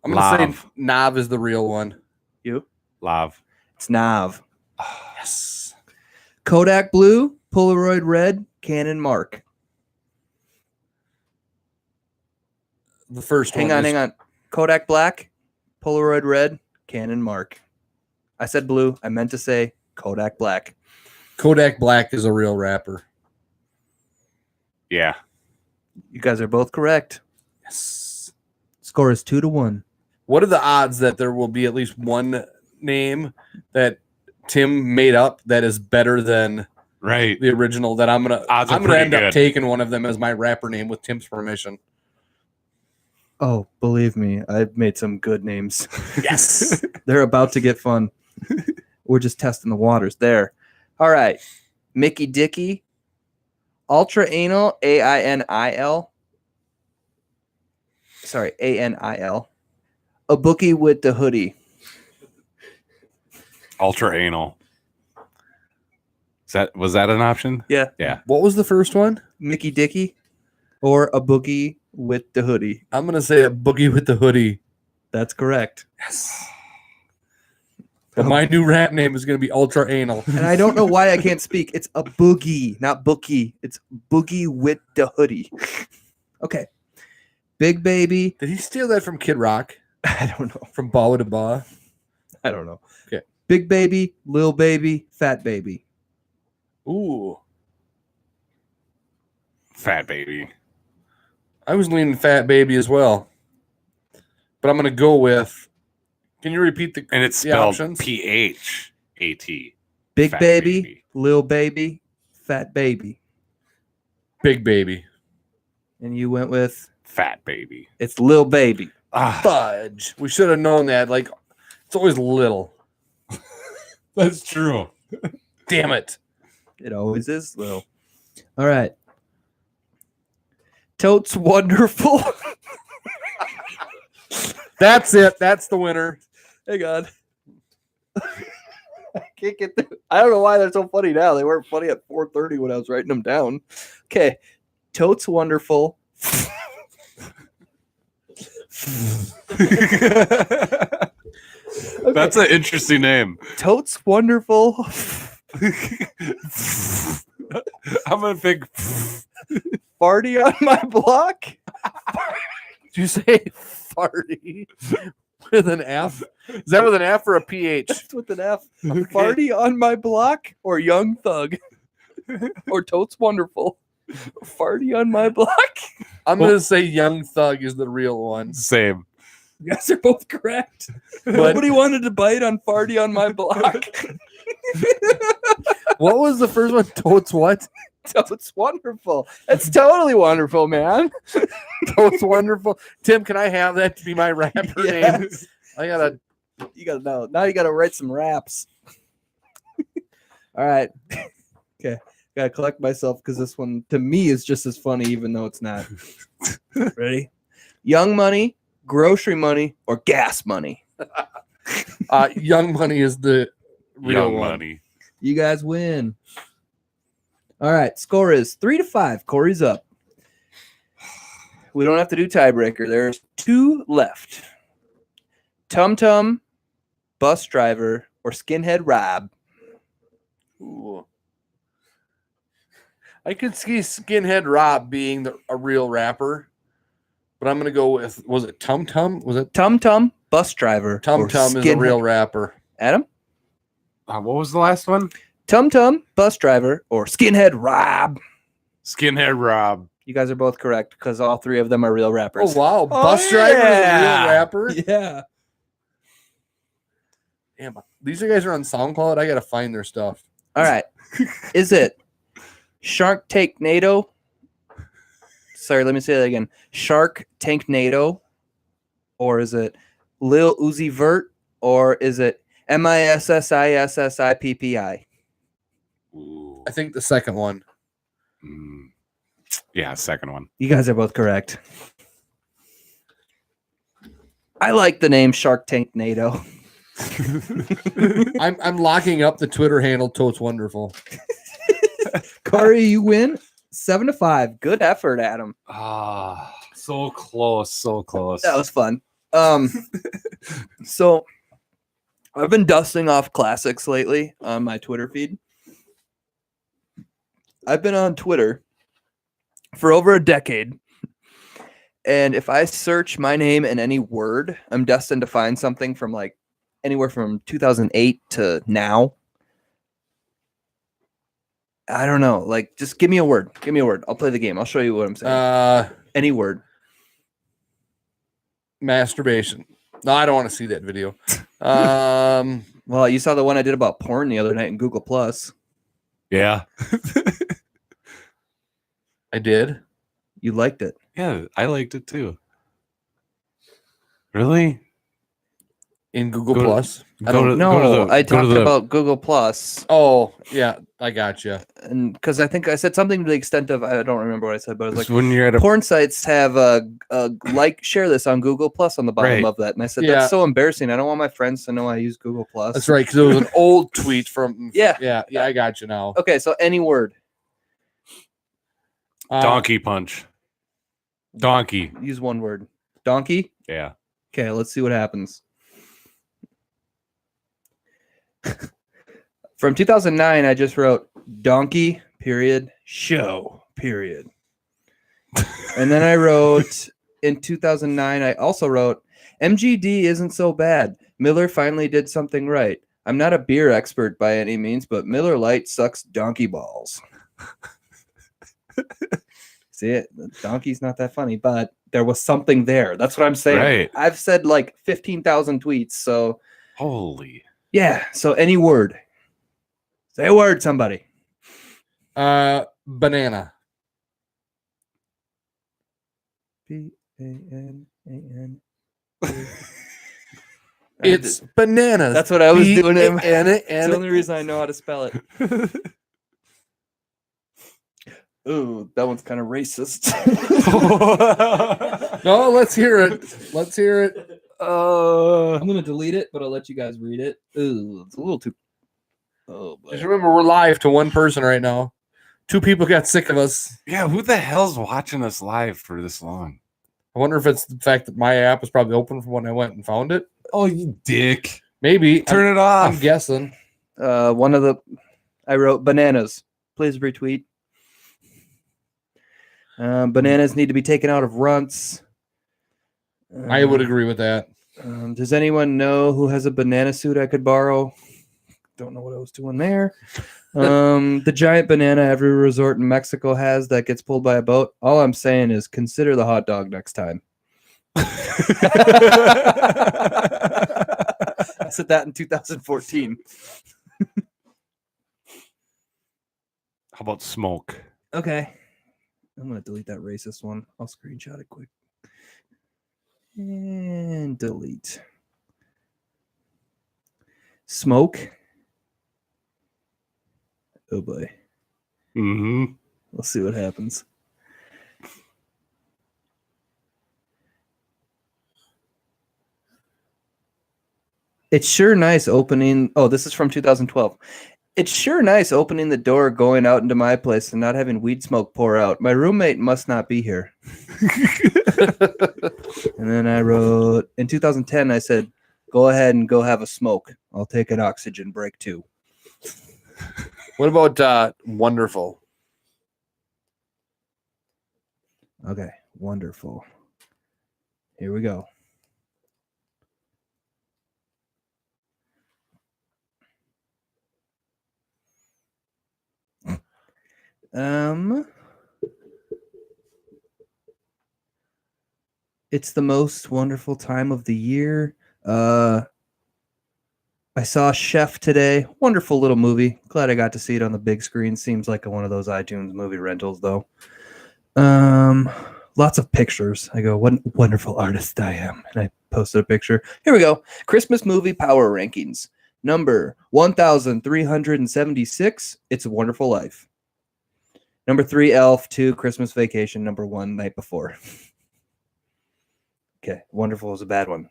I'm gonna say Lav. Nav is the real one. You? Lav. It's Nav. Yes. Kodak Blue, Polaroid Red, Canon Mark. The first Hang one. on. Kodak Black, Polaroid Red, Canon Mark. I said blue. I meant to say Kodak Black. Kodak Black is a real rapper. Yeah. You guys are both correct. Yes. Score is 2-1. What are the odds that there will be at least one name that Tim made up that is better than Right. the original? That I'm gonna Odds are end pretty up good. taking one of them as my rapper name with Tim's permission. Oh, believe me, I've made some good names. Yes. They're about to get fun. We're just testing the waters there. All right. Mickey Dickey, Ultra Anal, AINIL. Sorry, ANIL. A bookie with the hoodie. Ultra anal. Was that an option? Yeah. Yeah. What was the first one? Mickey Dickey or a boogie with the hoodie. I'm gonna say a boogie with the hoodie. That's correct. Yes. But my new rap name is gonna be Ultra Anal. And I don't know why I can't speak. It's a boogie, not bookie. It's boogie with the hoodie. Okay. Big Baby. Did he steal that from Kid Rock? I don't know. From Bawa to Ba? I don't know. Okay. Big Baby, Lil Baby, Fat Baby. Ooh. Fat baby. I was leaning Fat Baby as well. But I'm gonna go with. Can you repeat the And it's the spelled options? PHAT. Big Fat baby, Baby. Lil Baby, Fat Baby. Big Baby. And you went with Fat baby. it's Lil Baby. Ah, Fudge. We should have known that. Like, it's always little. that's true. Damn it. It always is Lil. All right. Totes Wonderful. That's it. That's the winner. Hey God. I can't get through. I don't know why they're so funny now. They weren't funny at 4:30 when I was writing them down. Okay. Totes Wonderful. That's an interesting name. Totes Wonderful. I'm gonna pick. Farty on my block. Did you say farty with an F? Is that with an F or a PH? That's with an F. Farty on my block or Young Thug or Totes Wonderful. Farty on my block. I'm going to say Young Thug is the real one. Same. You guys are both correct. Nobody wanted to bite on Farty on my block. What was the first one? Totes what? Totes Wonderful. That's totally wonderful, man. Totes Wonderful. Tim, can I have that to be my rapper name? Yes. I gotta. You gotta know. Now you gotta write some raps. All right. Okay. Gotta collect myself because this one to me is just as funny, even though it's not. Ready? Young Money, Grocery Money, or Gas Money? Young Money is the real Young one. Money. You guys win. All right. Score is 3-5. Corey's up. We don't have to do tiebreaker. There's 2 left. Tum Tum, Bus Driver, or Skinhead Rob? Ooh. I could see Skinhead Rob being a real rapper, but I'm gonna go with, was it Tum Tum? Was it Tum Tum, Bus Driver, Tum or Tum is a real rapper? Adam? What was the last one? Tum Tum, Bus Driver, or Skinhead Rob? Skinhead Rob. You guys are both correct because all 3 of them are real Oh rappers. wow, Bus Driver is a yeah. real rapper. Yeah. Damn, these guys are on SoundCloud. I gotta find their stuff. All right. Is it Shark Tank NATO? Sorry, let me say that again. Shark Tank NATO? Or is it Lil Uzi Vert? Or is it MISSISSIPPI? Ooh. I think the second one. Yeah, second one. You guys are both correct. I like the name Shark Tank NATO. I'm locking up the Twitter handle Totes Wonderful. Corey, you win 7-5. Good effort, Adam. Ah, so close, so close. That was fun. So I've been dusting off classics lately on my Twitter feed. I've been on Twitter for over a decade. And if I search my name in any word, I'm destined to find something from like anywhere from 2008 to now. I don't know. Like, just give me a word. Give me a word. I'll play the game. I'll show you what I'm saying. Any word. Masturbation. No, I don't want to see that video. Well, you saw the one I did about porn the other night in Google Plus. Yeah. I did. You liked it. Yeah, I liked it too. Really? In Google Go to- Plus. I don't know. I talked the, about Google Plus, Oh, yeah, I got you. and because I think I said something to the extent of I don't remember what I said, but I was like like, when you're at a porn sites have share this on Google Plus on the bottom Right. of that, and I said Yeah. that's so embarrassing. I don't want my friends to know I use Google Plus. That's right, because it was an old tweet from. Yeah. Yeah, I got you now. Okay, so any word. donkey punch. Donkey. Use one word. Donkey. Yeah. Okay, let's see what happens. From 2009, I just wrote donkey, period, show, period. And then I wrote, in 2009, I also wrote, MGD isn't so bad. Miller finally did something right. I'm not a beer expert by any means, but Miller Lite sucks donkey balls. See it? The donkey's not that funny, but there was something there. That's what I'm saying. Right. I've said like 15,000 tweets, so... Holy. Yeah, so any word. Say a word, somebody. Banana. B-A-N-A-N. It's bananas. That's what I was doing. It's the And only reason I know how to spell it. Ooh, that one's kind of racist. No, let's hear it. Let's hear it. I'm gonna delete it, but I'll let you guys read it. Ooh, it's a little too. Oh, boy. Just remember, we're live to one person right now. 2 people got sick of us. Yeah, who the hell's watching us live for this long? I wonder if it's the fact that my app was probably open from when I went and found it. Oh, you dick. Maybe. Turn it off. I'm guessing. One of the, I wrote bananas. Please retweet. Bananas need to be taken out of runts. I would agree with that. Does anyone know who has a banana suit I could borrow? Don't know what I was doing there. The giant banana every resort in Mexico has that gets pulled by a boat. All I'm saying is consider the hot dog next time. I said that in 2014. How about smoke? Okay. I'm going to delete that racist one. I'll screenshot it quick. And delete. Smoke. Oh boy. Mm-hmm. Let's see what happens. It's sure nice opening. Oh, this is from 2012. It's sure nice opening the door, going out into my place, and not having weed smoke pour out. My roommate must not be here. And then I wrote, in 2010, I said, go ahead and go have a smoke. I'll take an oxygen break too. What about wonderful? Okay, wonderful. Here we go. It's the most wonderful time of the year. I saw Chef today. Wonderful little movie. Glad I got to see it on the big screen. Seems like one of those iTunes movie rentals, though. Lots of pictures. I go, what wonderful artist I am. And I posted a picture. Here we go. Christmas movie power rankings. Number 1,376. It's a Wonderful Life. Number 3, Elf. 2, Christmas Vacation. Number 1, Night Before. Okay, Wonderful is a bad one.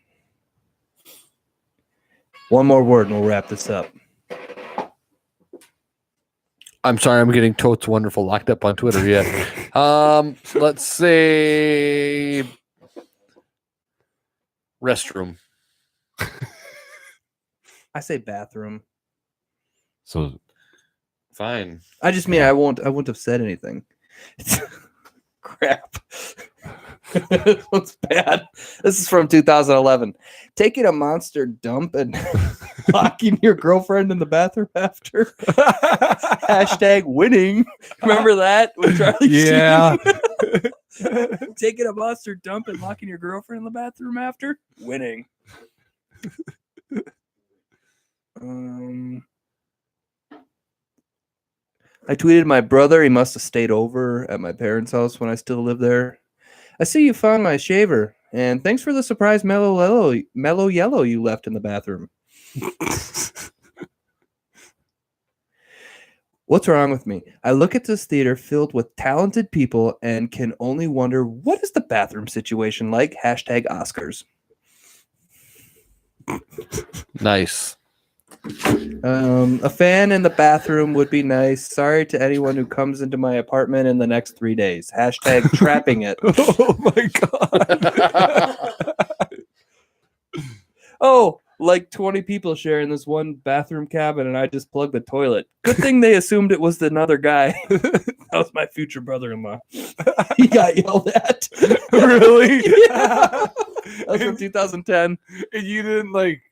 One more word and we'll wrap this up. I'm sorry, I'm getting totes wonderful locked up on Twitter yet. Let's say restroom. I say bathroom. So Fine. I just mean I won't have said anything. Crap. This one's bad. This is from 2011. Taking a monster dump and locking your girlfriend in the bathroom after. Hashtag winning. Remember that with Charlie Yeah. Sheen? Taking a monster dump and locking your girlfriend in the bathroom after. Winning. I tweeted my brother. He must have stayed over at my parents' house when I still lived there. I see you found my shaver, and thanks for the surprise mellow yellow you left in the bathroom. What's wrong with me? I look at this theater filled with talented people and can only wonder, what is the bathroom situation like? Hashtag Oscars. Nice. A fan in the bathroom would be nice. Sorry to anyone who comes into my apartment in the next 3 days. Hashtag trapping it. Oh my god. Oh, like 20 people sharing this one bathroom cabin, and I just plugged the toilet. Good thing they assumed it was another guy. That was my future brother-in-law. He got yelled at. Really? Yeah. That was from 2010. And you didn't like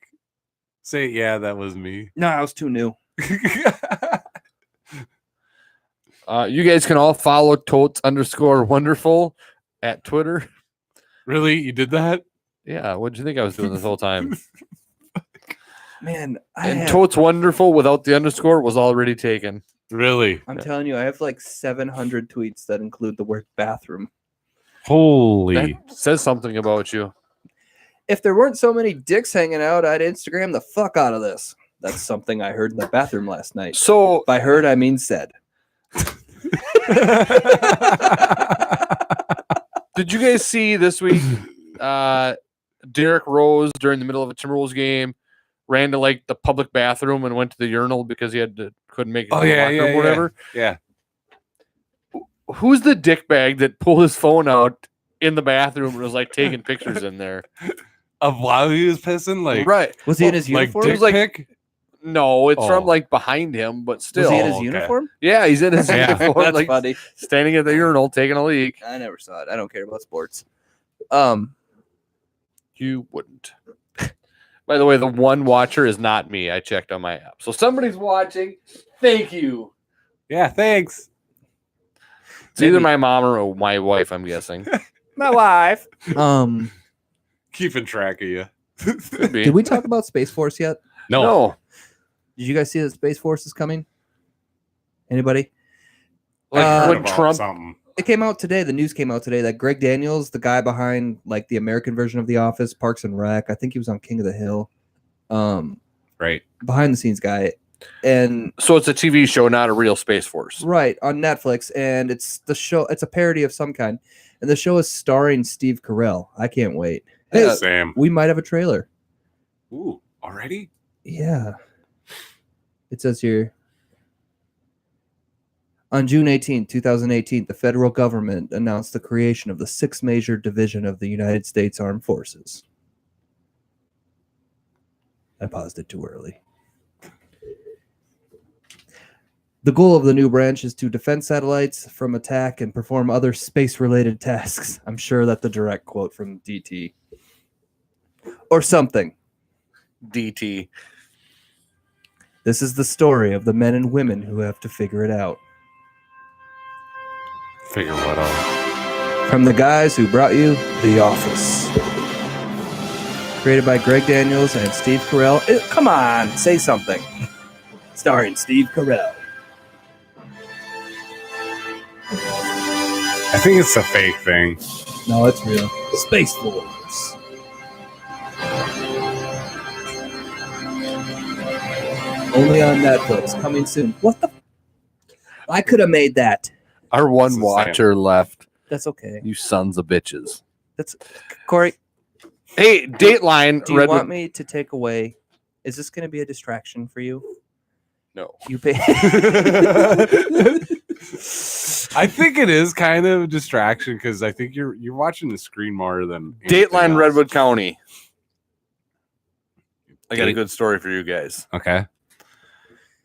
say, yeah, that was me. No, I was too new. You guys can all follow totes_wonderful at Twitter. Really? You did that? Yeah, what did you think I was doing this whole time? Man, And totes wonderful without the underscore was already taken. Really? I'm telling you, I have like 700 tweets that include the word bathroom. Holy. That says something about you. If there weren't so many dicks hanging out, I'd Instagram the fuck out of this. That's something I heard in the bathroom last night. So By heard, I mean said. did you guys see this week? Derek Rose during the middle of a Timberwolves game ran to like the public bathroom and went to the urinal because he couldn't make it. Oh to the yeah, locker yeah, room, whatever. Yeah. Who's the dickbag that pulled his phone out in the bathroom and was like taking pictures in there? Of while he was pissing, like Right. Was he in his like uniform? dick It was like- pic? No, it's from Oh. like behind him, but still. Was he in his okay. uniform? Yeah, he's in his Yeah. uniform, That's like funny. standing at the urinal taking a leak. I never saw it. I don't care about sports. You wouldn't. By the way, the one watcher is not me. I checked on my app. So somebody's watching. Thank you. Yeah, thanks. It's either my mom or my wife, I'm guessing. My wife. Keeping track of you. Could be. Did we talk about Space Force yet? No. Did you guys see that Space Force is coming? Anybody? Like Uh, when About Trump. something. It came out today. The news came out today that Greg Daniels, the guy behind like the American version of The Office, Parks and Rec, I think he was on King of the Hill, Right. behind the scenes guy, and So it's a TV show, not a real Space Force. right on Netflix, and it's the show. It's a parody of some kind, and the show is starring Steve Carell. I can't wait. Hey, Sam. we might have a trailer. Ooh, already? Yeah. It says here. On June 18, 2018, the federal government announced the creation of the 6th Major Division of the United States Armed Forces. I paused it too early. The goal of the new branch is to defend satellites from attack and perform other space-related tasks. I'm sure that's the direct quote from DT. Or something. DT. This is the story of the men and women who have to figure it out. Figure what out. From the guys who brought you The Office. Created by Greg Daniels and Steve Carell. Come on, say something. Starring Steve Carell. I think it's a fake thing. No, it's real. Space Force. Only on Netflix. Coming soon. What the? I could have made that. Our This one is watcher left. That's okay. You sons of bitches. That's Corey. Hey, Dateline. Do you Redwood. want me to take away? Is this going to be a distraction for you? No. You pay. I think it is kind of a distraction because I think you're watching the screen more than anything Dateline, else. Redwood County. I got a Date- good story for you guys. Okay.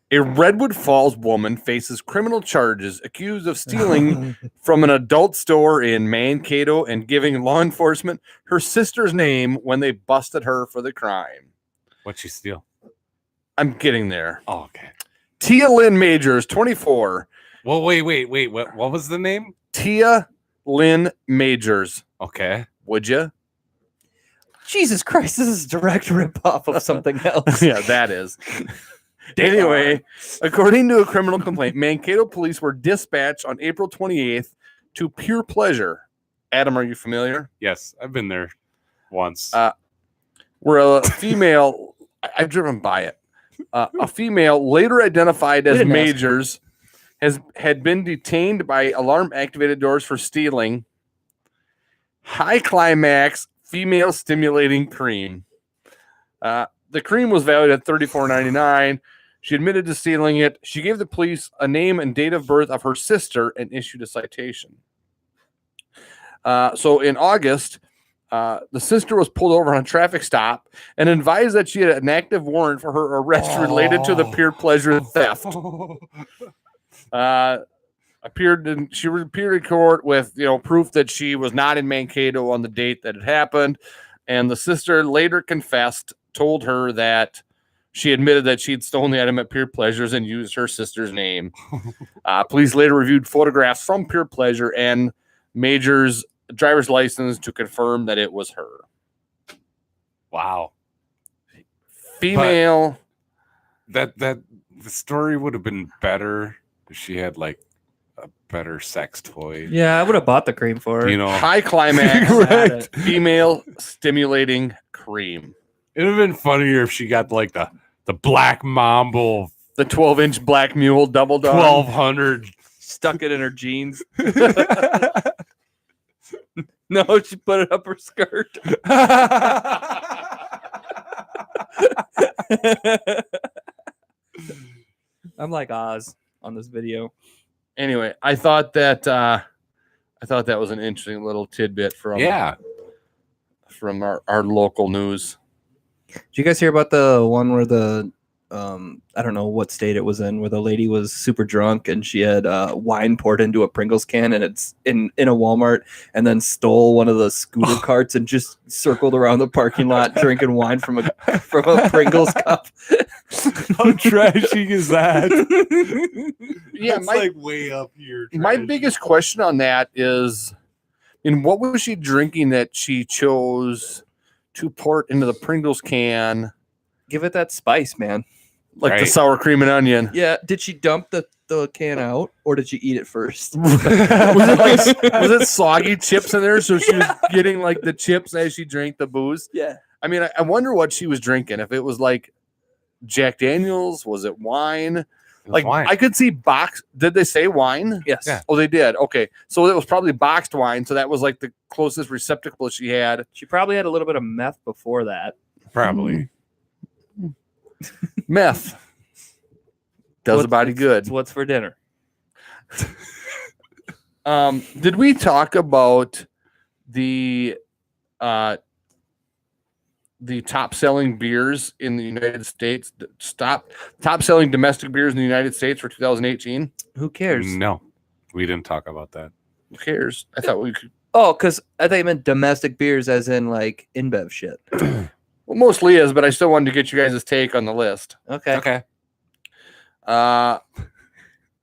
A Redwood Falls woman faces criminal charges accused of stealing from an adult store in Mankato and giving law enforcement her sister's name when they busted her for the crime. What'd she steal? I'm getting there. Oh, okay. Tia Lynn Majors, 24. Well, wait. What was the name? Tia Lynn Majors. Okay. Would you? Jesus Christ, this is a direct ripoff of something else. Yeah, that is. Anyway, according to a criminal complaint, Mankato police were dispatched on April 28th to Pure Pleasure. Adam, are you familiar? Yes, I've been there once. Where a female, I've driven by it. A female later identified as didn't ask. Majors had been detained by alarm-activated doors for stealing High Climax female stimulating cream. The cream was valued at $34.99. She admitted to stealing it. She gave the police a name and date of birth of her sister and issued a citation. So in August, the sister was pulled over on a traffic stop and advised that she had an active warrant for her arrest related to the Pure Pleasure theft. She appeared in court with proof that she was not in Mankato on the date that it happened, and the sister later told her that she admitted that she'd stolen the item at Pure Pleasures and used her sister's name. Police later reviewed photographs from Pure Pleasure and Major's driver's license to confirm that it was her. Wow. Female. That the story would have been better if she had like a better sex toy. Yeah, I would have bought the cream for her. You know, High Climax Right. female stimulating cream. it would have been funnier if she got like the Black Mambo The 12-inch Black Mule double dog. 1200. Stuck it in her jeans. No, she put it up her skirt. I'm like Oz on this video. Anyway, I thought that was an interesting little tidbit from our local news. Did you guys hear about the one where the I don't know what state it was in, where the lady was super drunk and she had wine poured into a Pringles can, and it's in a Walmart, and then stole one of the scooter carts and just circled around the parking lot drinking wine from a Pringles cup. How trashy is that? Yeah, It's like way up here. My trash. biggest question on that is, what was she drinking that she chose to port into the Pringles can, Give it that spice, man. like the Right. sour cream and onion. Yeah. Did she dump the can out or did she eat it first? was it soggy chips in there? So she was getting like the chips as she drank the booze. Yeah. I mean, I wonder what she was drinking. If it was like Jack Daniels, was it wine? Like wine. I could see box. Did they say wine? Yes. Yeah. Oh, they did. Okay, so it was probably boxed wine. So that was like the closest receptacle she had. She probably had a little bit of meth before that. Probably. Meth does the body good. It's what's for dinner. Did we talk about the top selling beers in the United States? Top selling domestic beers in the United States for 2018. Who cares? No, we didn't talk about that. Who cares? I thought we could. Oh, because I thought you meant domestic beers as in like InBev shit. Well, mostly is, but I still wanted to get you guys' take on the list. Okay. Okay.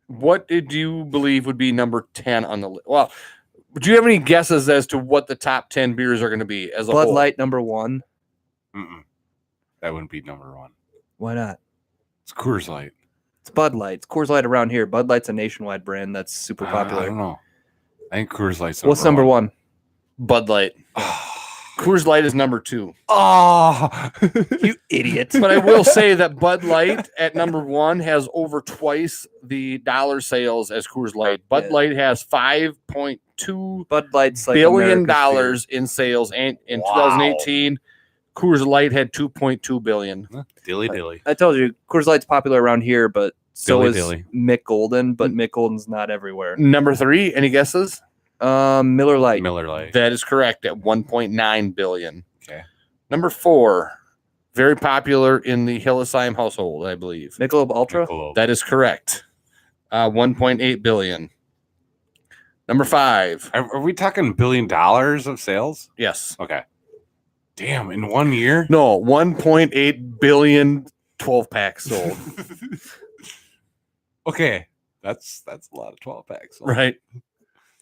What did you believe would be number 10 on the list? Well, do you have any guesses as to what the top 10 beers are going to be as a Bud whole? Light number 1. Mm-mm. That wouldn't be number one. Why not? It's Coors Light. It's Bud Light. It's Coors Light around here. Bud Light's a nationwide brand that's super I popular. don't know. I think Coors Light's What's number 1? Bud Light. Coors Light is number 2. Oh, You idiot. But I will say that Bud Light at number 1 has over twice the dollar sales as Coors Light. Bud Yeah. Light has $5.2 Bud Light's like billion America's beer. in sales, and in Wow. 2018, Coors Light had $2.2 billion. dilly dilly. I told you, Coors Light's popular around here, but so Dilly is dilly. Mick Golden, but Mick Golden's not everywhere. Number 3, any guesses? Miller Lite. Miller Lite. That is correct at 1.9 billion. Okay. Number 4, very popular in the Hillesheim household, I believe. Michelob Ultra. Michelob. That is correct. 1.8 billion. Number 5, Are we talking $1 billion of sales? yes. Okay. Damn, in 1 year? No, 1.8 billion 12 packs sold. Okay. That's a lot of 12 packs. sold. Right.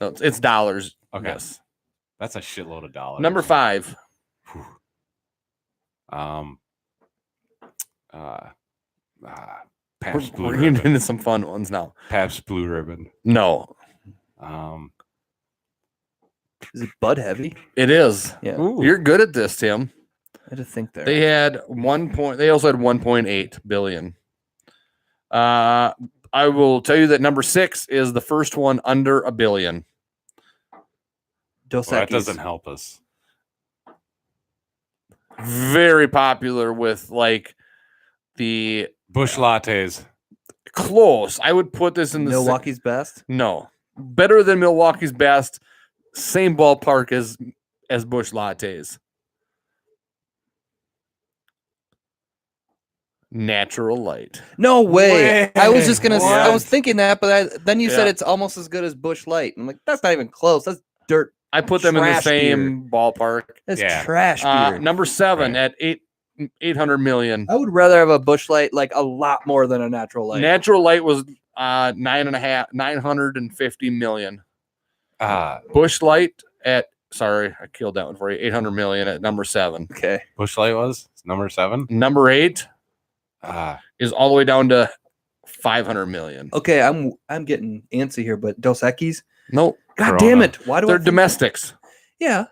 No, it's dollars. Okay. Yes. That's a shitload of dollars. Number 5, Pabst Blue we're getting Ribbon. into some fun ones now. Pabst Blue Ribbon. No, Is it Bud Heavy? it is. Yeah. You're good at this, Tim. I had to think there. They had They also had 1.8 billion. I will tell you that number 6 is the first one under $1 billion. Dos Well, that Equis. doesn't help us. Very popular with like the Bush lattes. close. I would put this in the Milwaukee's best. no, better than Milwaukee's best. Same ballpark as Bush lattes. Natural Light. No way. I was just gonna. I What? was thinking that, but then you said Yeah. it's almost as good as Bush Light. I'm like, that's not even close. That's dirt. I put them in the Trash same ballpark. That's Yeah. trash beer. Number 7 Right. at 800 million. I would rather have a Bush Light like a lot more than a Natural Light. Natural Light was 950 million. Bush Light at sorry, I killed that one for you. 800 million at number 7. Okay. Bush Light was number 7. Number 8 Ah, is all the way down to 500 million. Okay. I'm getting antsy here, but Dos Equis. Nope, God Corona. damn it! Why do they're I think- domestics. Yeah.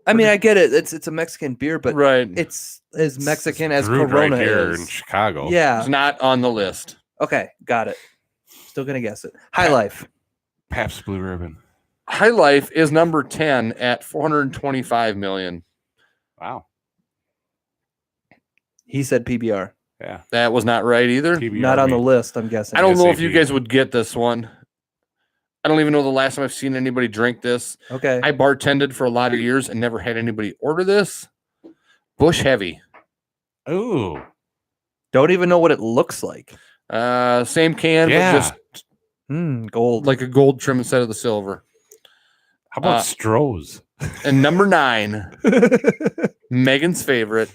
I mean, I get it. It's a Mexican beer, but right. it's as Mexican as brewed Corona right here is. in Chicago. Yeah. It's not on the list. Okay. Got it. Still gonna guess it. High Life. Pabst Blue Ribbon. High Life is number 10 at 425 million. Wow. He said PBR. Yeah. That was not right either. PBR Not on the meat. list. I'm guessing. I don't know if SAP. you guys would get this one. I don't even know the last time I've seen anybody drink this. Okay. I bartended for a lot of years and never had anybody order this. Bush Heavy. Ooh. Don't even know what it looks like. Same can, Yeah. but just Gold. like a gold trim instead of the silver. How about Uh, Stroh's? And number 9, Megan's favorite,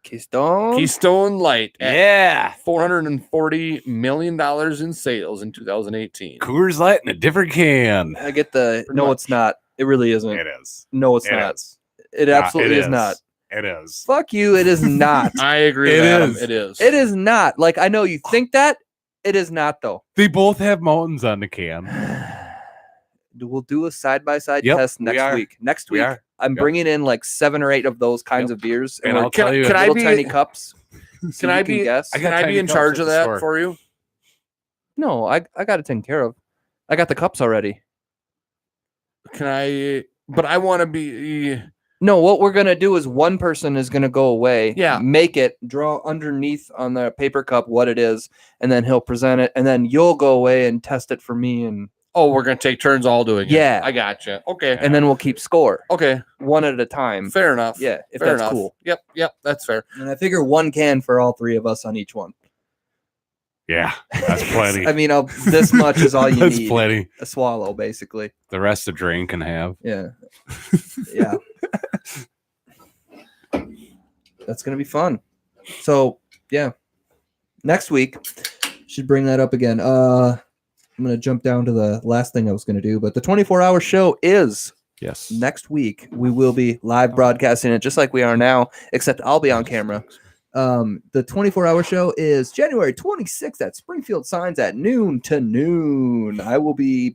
Keystone. Keystone Light at Yeah. $440 million in sales in 2018. Coors Light in a different can. I get the. Pretty No, much. it's not. It really isn't. It is. No, it's It not. is. It Nah, absolutely is not. It is. Fuck you. It is not. I agree. It with Adam. is. It is. It is not. Like, I know you think that. It is not, though. They both have mountains on the can. We'll do a side-by-side Yep, test we next are. week. Next We week, are. I'm Yep. bringing in like 7 or 8 of those kinds Yep. of beers. And we're I'll tell you, can I little be- tiny cups. so Can you I can be? guess? I got Can I tiny be in cups charge at of the that store. for you? No, I got it taken care of. I got the cups already. Can I? But I want to be. No, what we're gonna do is one person is gonna go away, Yeah. make it, draw underneath on the paper cup what it is, and then he'll present it, and then you'll go away and test it for me, and Oh, we're gonna take turns all doing it. Yeah. I gotcha. Okay. and then we'll keep score Okay. one at a time. Fair enough. Yeah, if Fair that's enough. cool. Yep. That's fair. And I figure 1 can for all 3 of us on each one. Yeah, that's plenty. I mean, this much is all you That's need. plenty. A swallow, basically. The rest the drain can have. Yeah. Yeah. That's going to be fun. So, yeah. Next week, should bring that up again. I'm going to jump down to the last thing I was going to do, but the 24-hour show is Yes. next week. We will be live broadcasting it just like we are now, except I'll be on camera. The 24-hour show is January 26th at Springfield Signs at noon to noon. I will be